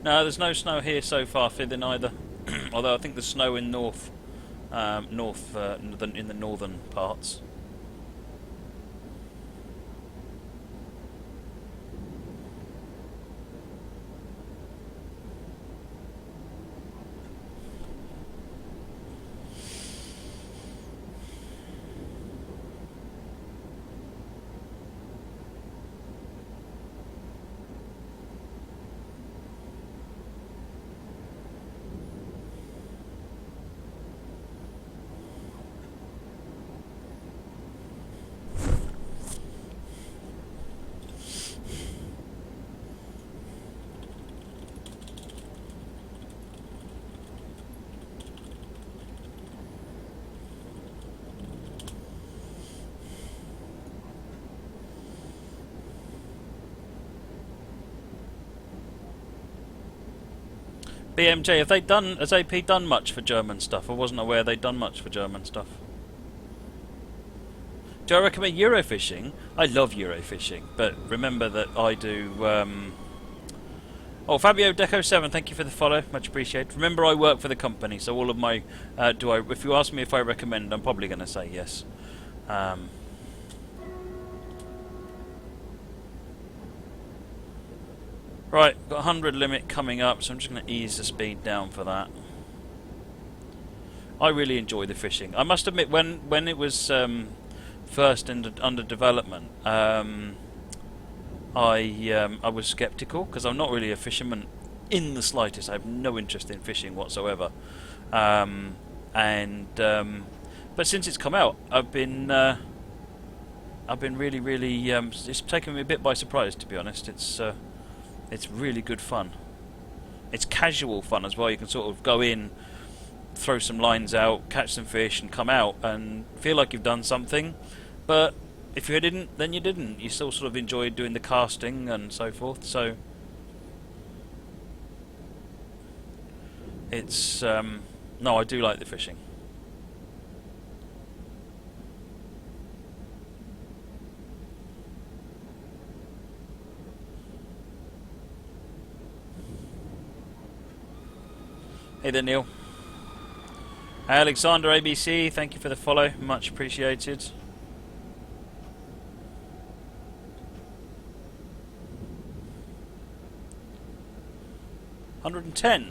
No, there's no snow here so far, Fithin, either. Although I think there's snow in in the northern parts. BMJ, has AP done much for German stuff? I wasn't aware they'd done much for German stuff. Do I recommend Eurofishing? I love Eurofishing, but remember that I do... Oh, Fabio Deco 7, thank you for the follow, much appreciated. Remember, I work for the company, so all of my... if you ask me if I recommend, I'm probably going to say yes. Right, got 100 limit coming up, so I'm just going to ease the speed down for that. I really enjoy the fishing. I must admit, when it was first under development, I was sceptical because I'm not really a fisherman in the slightest. I have no interest in fishing whatsoever. But since it's come out, I've been really it's taken me a bit by surprise, to be honest. It's really good fun. It's casual fun as well. You can sort of go in throw some lines out, catch some fish, and come out and feel like you've done something. But if you didn't, then you didn't. You still sort of enjoyed doing the casting and so forth. So it's no, I do like the fishing. Hey there, Neil. Alexander ABC, thank you for the follow, much appreciated. $110.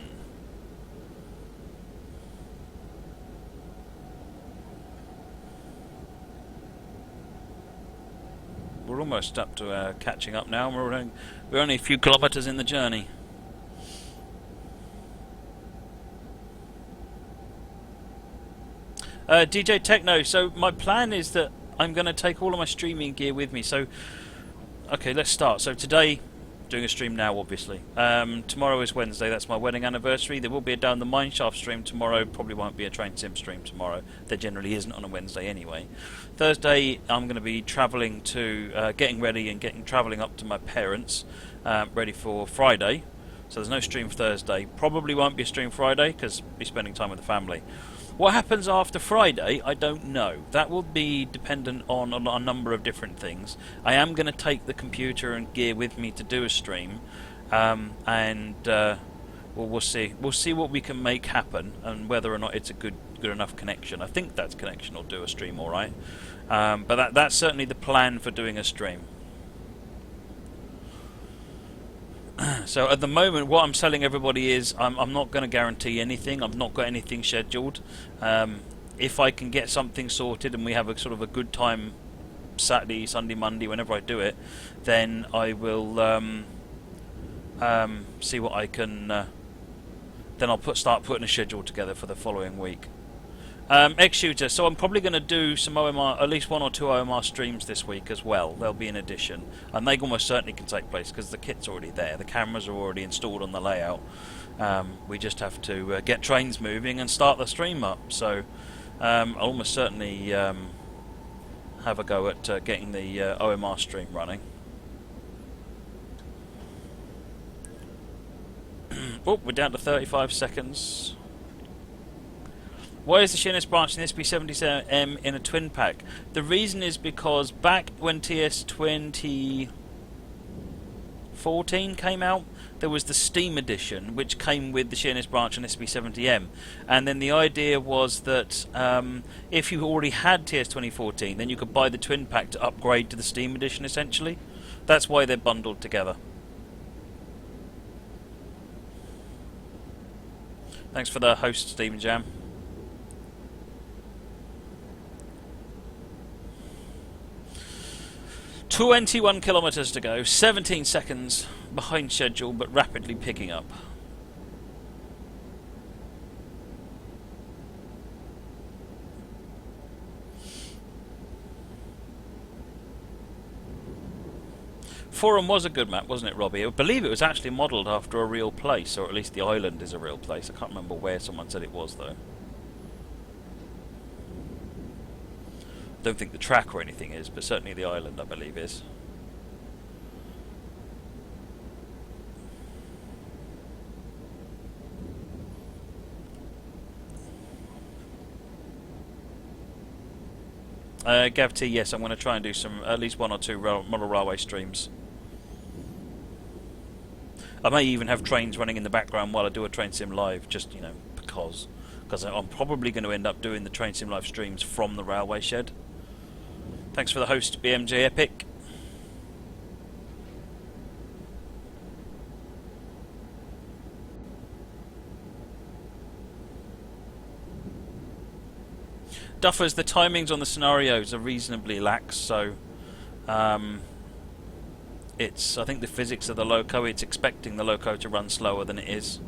We're almost up to catching up now. We're only a few kilometres in the journey. DJ Techno, so my plan is that I'm going to take all of my streaming gear with me. So, okay, let's start. So today, doing a stream now, obviously. Tomorrow is Wednesday, that's my wedding anniversary. There will be a Down the Mineshaft stream tomorrow. Probably won't be a Train Sim stream tomorrow. There generally isn't on a Wednesday anyway. Thursday, I'm going to be travelling to, getting ready and travelling up to my parents, ready for Friday. So there's no stream Thursday. Probably won't be a stream Friday because I'll be spending time with the family. What happens after Friday, I don't know. That will be dependent on a number of different things. I am going to take the computer and gear with me to do a stream, and we'll see. We'll see what we can make happen, and whether or not it's a good enough connection. I think that connection will do a stream all right, but that's certainly the plan for doing a stream. So at the moment, what I'm telling everybody is I'm not going to guarantee anything. I've not got anything scheduled. If I can get something sorted and we have a sort of a good time Saturday, Sunday, Monday, whenever I do it, then I will see what I can. Then I'll start putting a schedule together for the following week. X-Shooter, so I'm probably going to do some OMR, at least 1 or 2 OMR streams this week as well. They'll be in addition, and they almost certainly can take place because the kit's already there, the cameras are already installed on the layout. We just have to get trains moving and start the stream up. So I'll almost certainly have a go at getting the OMR stream running. Oh, we're down to 35 seconds. Why is the Sheerness branch in SB70M in a twin pack? The reason is because back when TS 2014 came out, there was the Steam edition, which came with the Sheerness branch and SB70M. And then the idea was that if you already had TS 2014, then you could buy the twin pack to upgrade to the Steam edition, essentially. That's why they're bundled together. Thanks for the host, Steven Jam. 21 kilometres to go, 17 seconds behind schedule, but rapidly picking up. Forum was a good map, wasn't it, Robbie? I believe it was actually modelled after a real place, or at least the island is a real place. I can't remember where someone said it was, though. Don't think the track or anything is, but certainly the island, I believe, is. Gav T, yes, I'm going to try and do some, at least 1 or 2 model railway streams. I may even have trains running in the background while I do a Train Sim live, just, you know, because I'm probably going to end up doing the Train Sim live streams from the railway shed. Thanks for the host, BMJ Epic. Duffers, the timings on the scenarios are reasonably lax, so it's, I think the physics of the loco, it's expecting the loco to run slower than it is.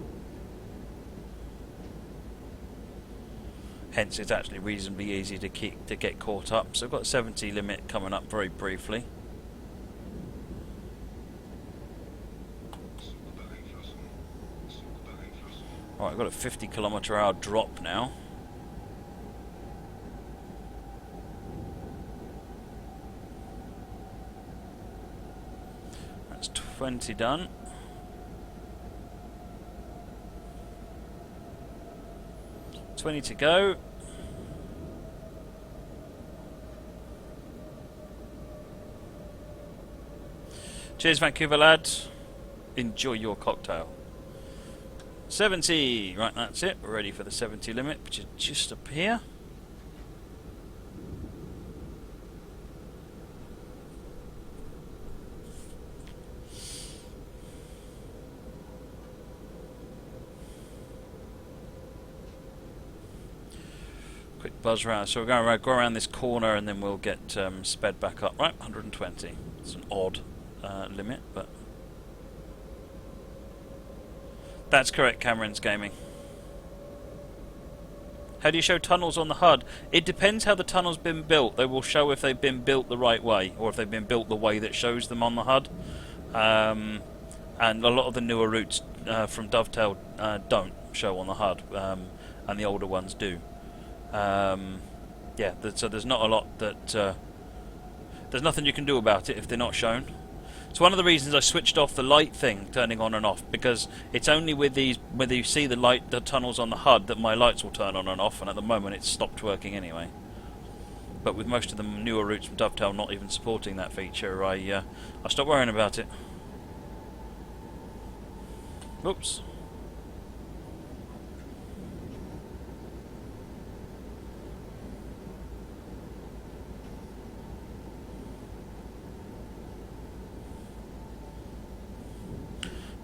Hence it's actually reasonably easy to get caught up. So I've got a 70 limit coming up very briefly. Alright, I've got a 50 km/h drop now. That's 20 done. $20 to go. Cheers, Vancouver lad. Enjoy your cocktail. 70. Right, that's it. We're ready for the 70 limit, which is just up here. Quick buzz round. So we're going to go around this corner and then we'll get sped back up. Right, 120. It's an odd limit, but that's correct, Cameron's Gaming. How do you show tunnels on the HUD? It depends how the tunnel's been built. They will show if they've been built the right way, or if they've been built the way that shows them on the HUD. And a lot of the newer routes from Dovetail don't show on the HUD, and the older ones do. Yeah, so there's not a lot that... there's nothing you can do about it if they're not shown. It's one of the reasons I switched off the light thing, turning on and off, because it's only with these, whether you see the tunnels on the HUD, that my lights will turn on and off, and at the moment it's stopped working anyway. But with most of the newer routes from Dovetail not even supporting that feature, I stopped worrying about it. Oops.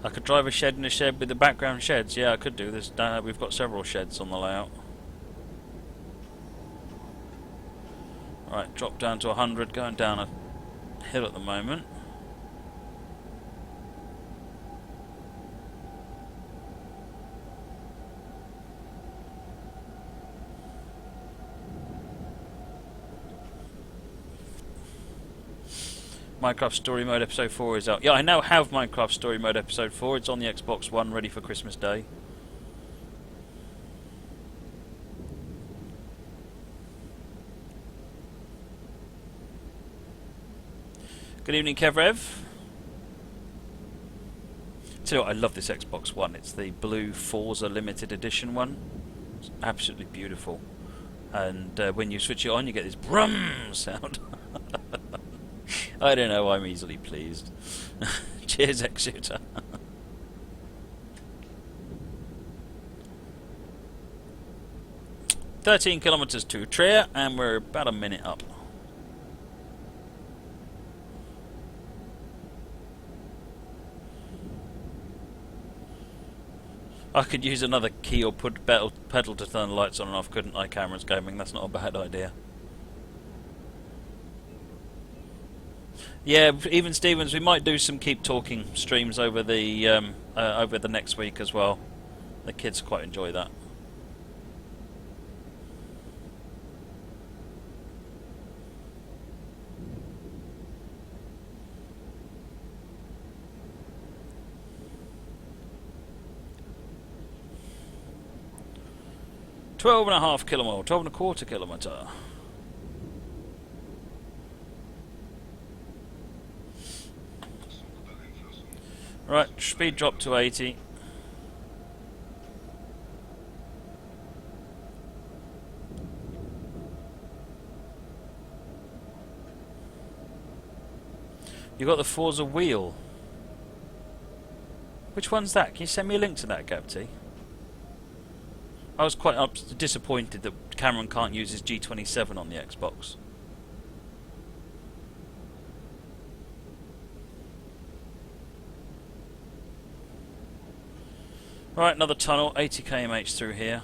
I could drive a shed in a shed with the background sheds. Yeah, I could do this. We've got several sheds on the layout. Right, drop down to 100, going down a hill at the moment. Minecraft Story Mode Episode 4 is out. Yeah, I now have Minecraft Story Mode Episode 4. It's on the Xbox One, ready for Christmas Day. Good evening, Kevrev. Tell you what, I love this Xbox One. It's the blue Forza Limited Edition one. It's absolutely beautiful. And when you switch it on, you get this brum sound. I don't know, I'm easily pleased. Cheers, Exeter. 13 kilometres to Trier, and we're about a minute up. I could use another key or put pedal to turn the lights on and off, couldn't I, Cameron's Gaming? That's not a bad idea. Yeah, even Stevens, we might do some keep talking streams over the next week as well. The kids quite enjoy that. Twelve and a half kilometre, 12 and a quarter kilometre. Right, speed drop to 80. You got the Forza wheel. Which one's that? Can you send me a link to that, Gapty? I was quite disappointed that Cameron can't use his G27 on the Xbox. Right, another tunnel, 80 km/h through here.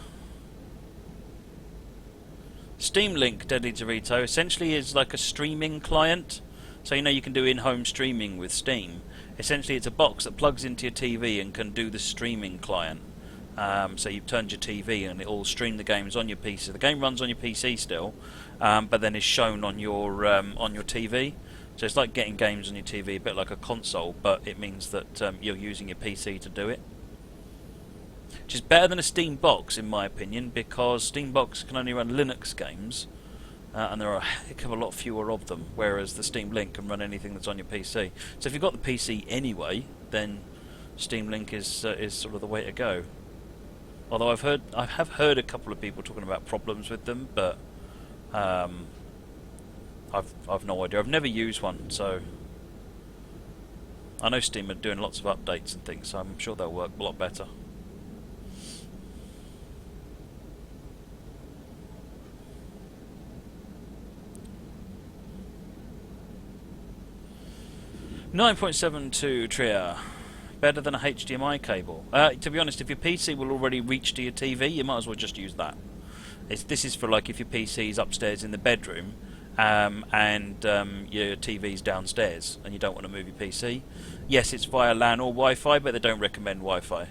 Steam Link, Deadly Dorito, essentially is like a streaming client. So you know you can do in-home streaming with Steam. Essentially it's a box that plugs into your TV and can do the streaming client. So you've turned your TV and it will stream the games on your PC. The game runs on your PC still, but then is shown on your TV. So it's like getting games on your TV, a bit like a console, but it means that you're using your PC to do it. which is better than a Steam box in my opinion, because Steam box can only run Linux games, and there are a heck of a lot fewer of them, whereas the Steam Link can run anything that's on your PC. So if you've got the PC anyway, then Steam Link is sort of the way to go. Although I have heard a couple of people talking about problems with them, but I've no idea. I've never used one, so I know Steam are doing lots of updates and things, so I'm sure they'll work a lot better. $9.72 Trier. Better than a HDMI cable. To be honest, if your PC will already reach to your TV, you might as well just use that. This is for like if your PC's upstairs in the bedroom, and your TV's downstairs, and you don't want to move your PC. Yes, it's via LAN or Wi-Fi, but they don't recommend Wi-Fi.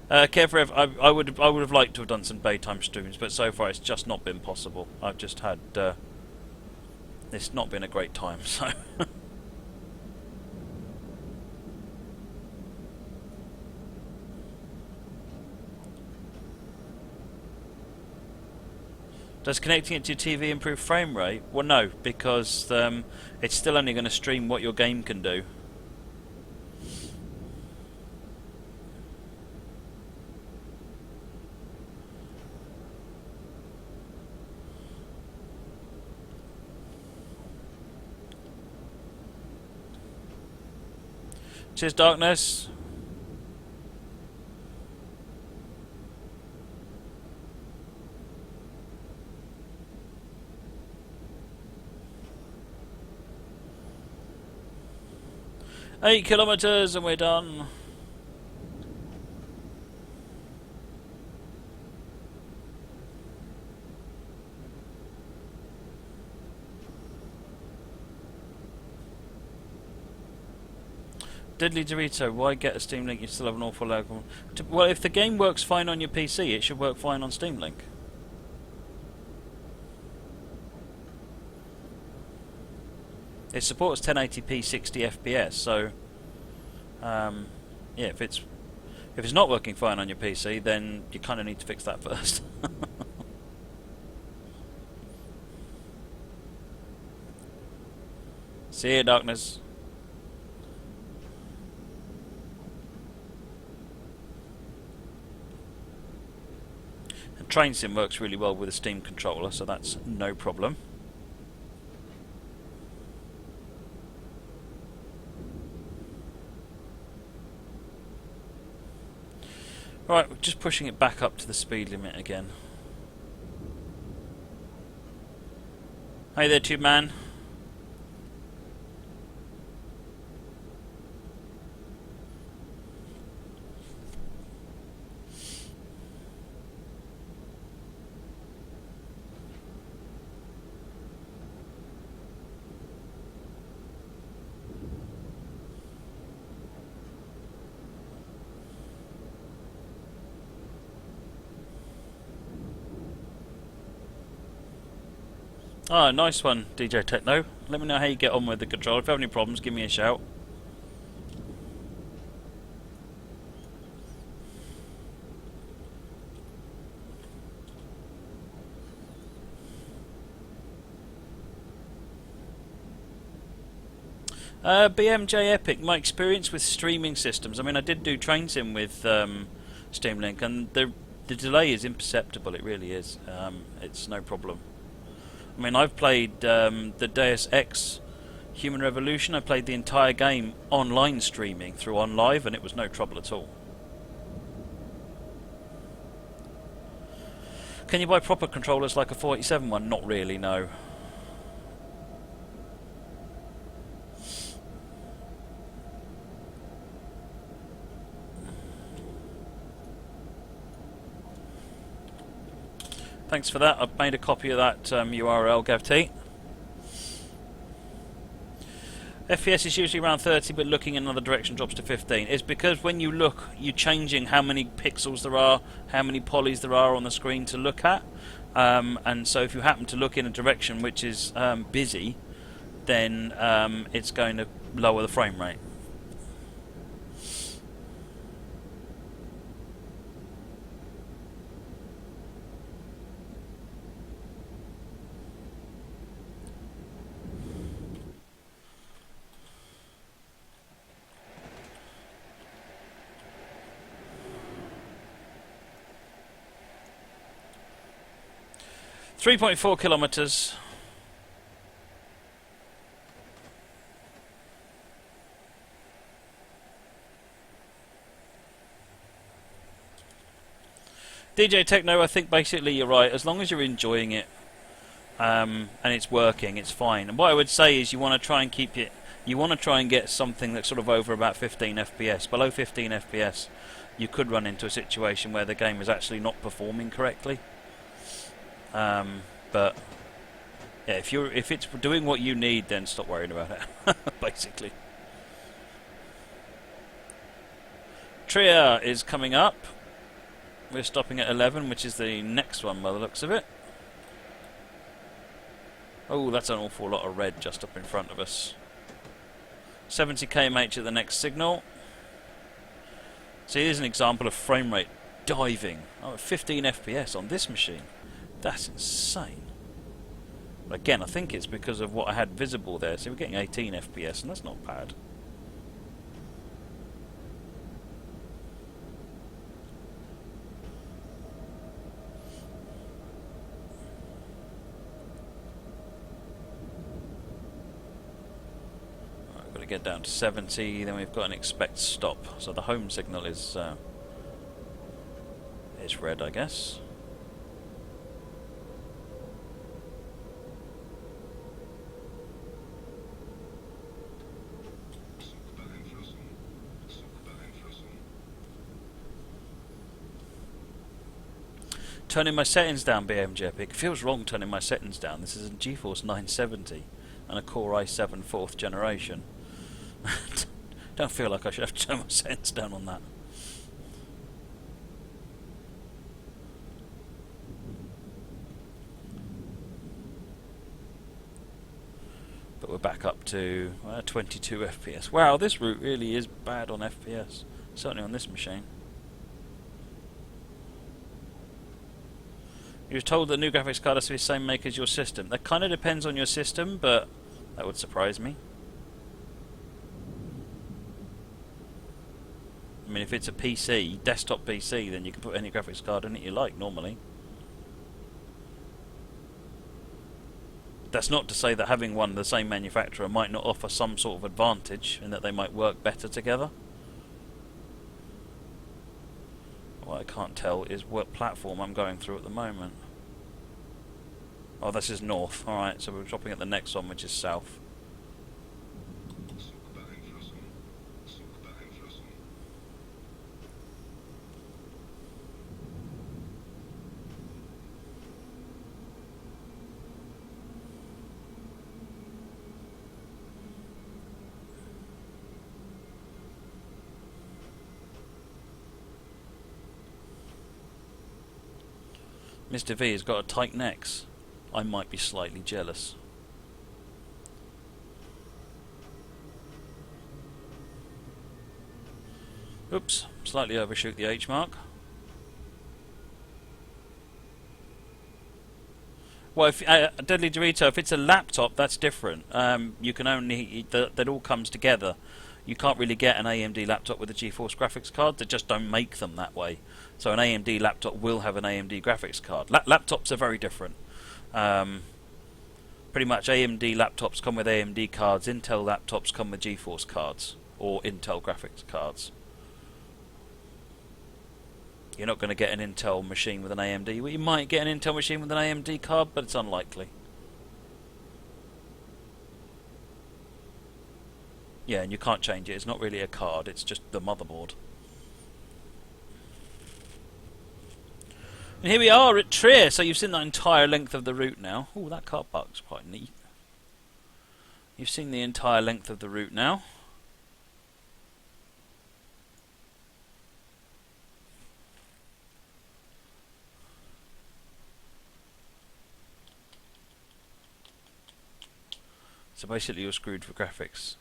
Kev, I would have liked to have done some daytime streams, but so far it's just not been possible. I've just had it's not been a great time, so. Does connecting it to your TV improve frame rate? Well, no, because it's still only going to stream what your game can do. Cheers, Darkness. Eight kilometers and we're done. Diddly Dorito, why get a Steam Link? You still have an awful lag. Well, if the game works fine on your PC, it should work fine on Steam Link. It supports 1080p 60 FPS, so yeah, if it's not working fine on your PC, then you kind of need to fix that first. See you, Darkness. And Train Sim works really well with a Steam controller, so that's no problem. Right, we're just pushing it back up to the speed limit again. Hey there, Tube Man. Ah, nice one, DJ Techno. Let me know how you get on with the controller. If you have any problems, give me a shout. BMJ Epic, my experience with streaming systems. I mean, I did do Train Sim with Steam Link, and the delay is imperceptible. It really is. It's no problem. I mean, I've played the Deus Ex Human Revolution. I played the entire game online streaming through OnLive, and it was no trouble at all. Can you buy proper controllers like a 487 one? Not really, no. Thanks for that. I've made a copy of that URL, GavT. FPS is usually around 30, but looking in another direction drops to 15. It's because when you look, you're changing how many pixels there are, how many polys there are on the screen to look at. And so if you happen to look in a direction which is busy, then it's going to lower the frame rate. 3.4 kilometers. DJ Techno, I think basically you're right. As long as you're enjoying it and it's working, it's fine. And what I would say is you want to try and keep it. You want to try and get something that's sort of over about 15 FPS. Below 15 FPS, you could run into a situation where the game is actually not performing correctly. But yeah, if it's doing what you need, then stop worrying about it. Basically, Trier is coming up. We're stopping at 11, which is the next one by the looks of it. Oh, that's an awful lot of red just up in front of us. 70 km at the next signal. So here's an example of frame rate diving. Oh, 15 FPS on this machine. That's insane. But again, I think it's because of what I had visible there. So we're getting 18 FPS, and that's not bad. Get down to 70, then we've got an expect stop. So the home signal is red, I guess. Turning my settings down, BMJ Epic. Feels wrong turning my settings down. This is a GeForce 970 and a Core i7 4th generation. Don't feel like I should have to turn my settings down on that. But we're back up to 22 FPS. Wow, this route really is bad on FPS. Certainly on this machine. You were told the new graphics card has to be the same make as your system. That kind of depends on your system, but that would surprise me. I mean, if it's a PC, desktop PC, then you can put any graphics card in it you like, normally. That's not to say that having one the same manufacturer might not offer some sort of advantage, in that they might work better together. What I can't tell is what platform I'm going through at the moment. Oh, this is north. Alright, so we're dropping at the next one, which is south. Mr. V has got a tight necks. I might be slightly jealous. Oops, slightly overshoot the H mark. Well, if, Deadly Dorito, if it's a laptop, that's different. You can only that all comes together. You can't really get an AMD laptop with a GeForce graphics card. They just don't make them that way. So an AMD laptop will have an AMD graphics card. Laptops are very different. Pretty much AMD laptops come with AMD cards. Intel laptops come with GeForce cards or Intel graphics cards. You're not going to get an Intel machine with an AMD. Well, you might get an Intel machine with an AMD card, but it's unlikely. Yeah, and you can't change it. It's not really a card, it's just the motherboard. And here we are at Trier, so you've seen the entire length of the route now. Oh, that car park's quite neat. You've seen the entire length of the route now. So basically you're screwed for graphics.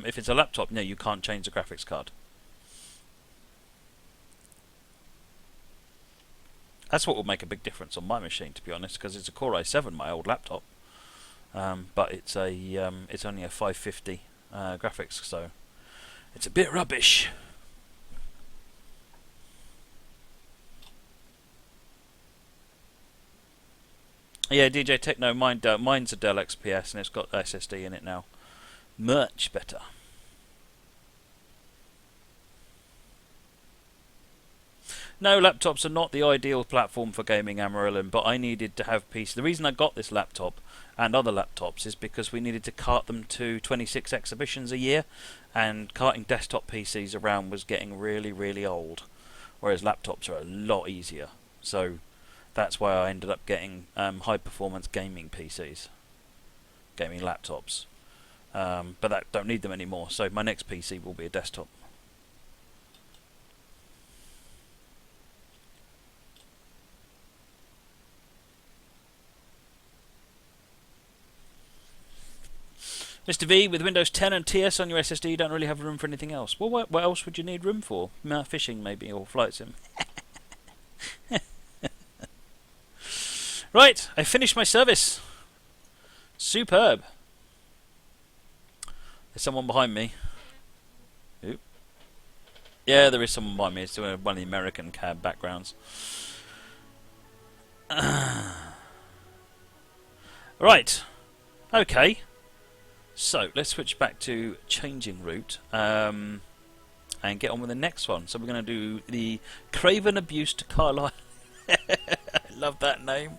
If it's a laptop, no, you can't change the graphics card. That's what will make a big difference on my machine, to be honest, because it's a Core i7, my old laptop. But it's only a 550 graphics, so it's a bit rubbish. Yeah, DJ Techno, mine's a Dell XPS and it's got SSD in it now. Much better. No, laptops are not the ideal platform for gaming, Amarilyn, but I needed to have PC. The reason I got this laptop and other laptops is because we needed to cart them to 26 exhibitions a year, and carting desktop PCs around was getting really, really old, whereas laptops are a lot easier. So that's why I ended up getting high-performance gaming PCs, gaming laptops. But I don't need them anymore, so my next PC will be a desktop. Mr. V, with Windows 10 and TS on your SSD, you don't really have room for anything else. Well, what else would you need room for? Fishing, maybe, or flight sim. Right, I finished my service. Superb. There's someone behind me. Oop. Yeah, there is someone behind me. It's one of the American cab backgrounds. Right. Okay. So, let's switch back to changing route and get on with the next one. So we're going to do the Craven Abuse to Carlisle. I love that name.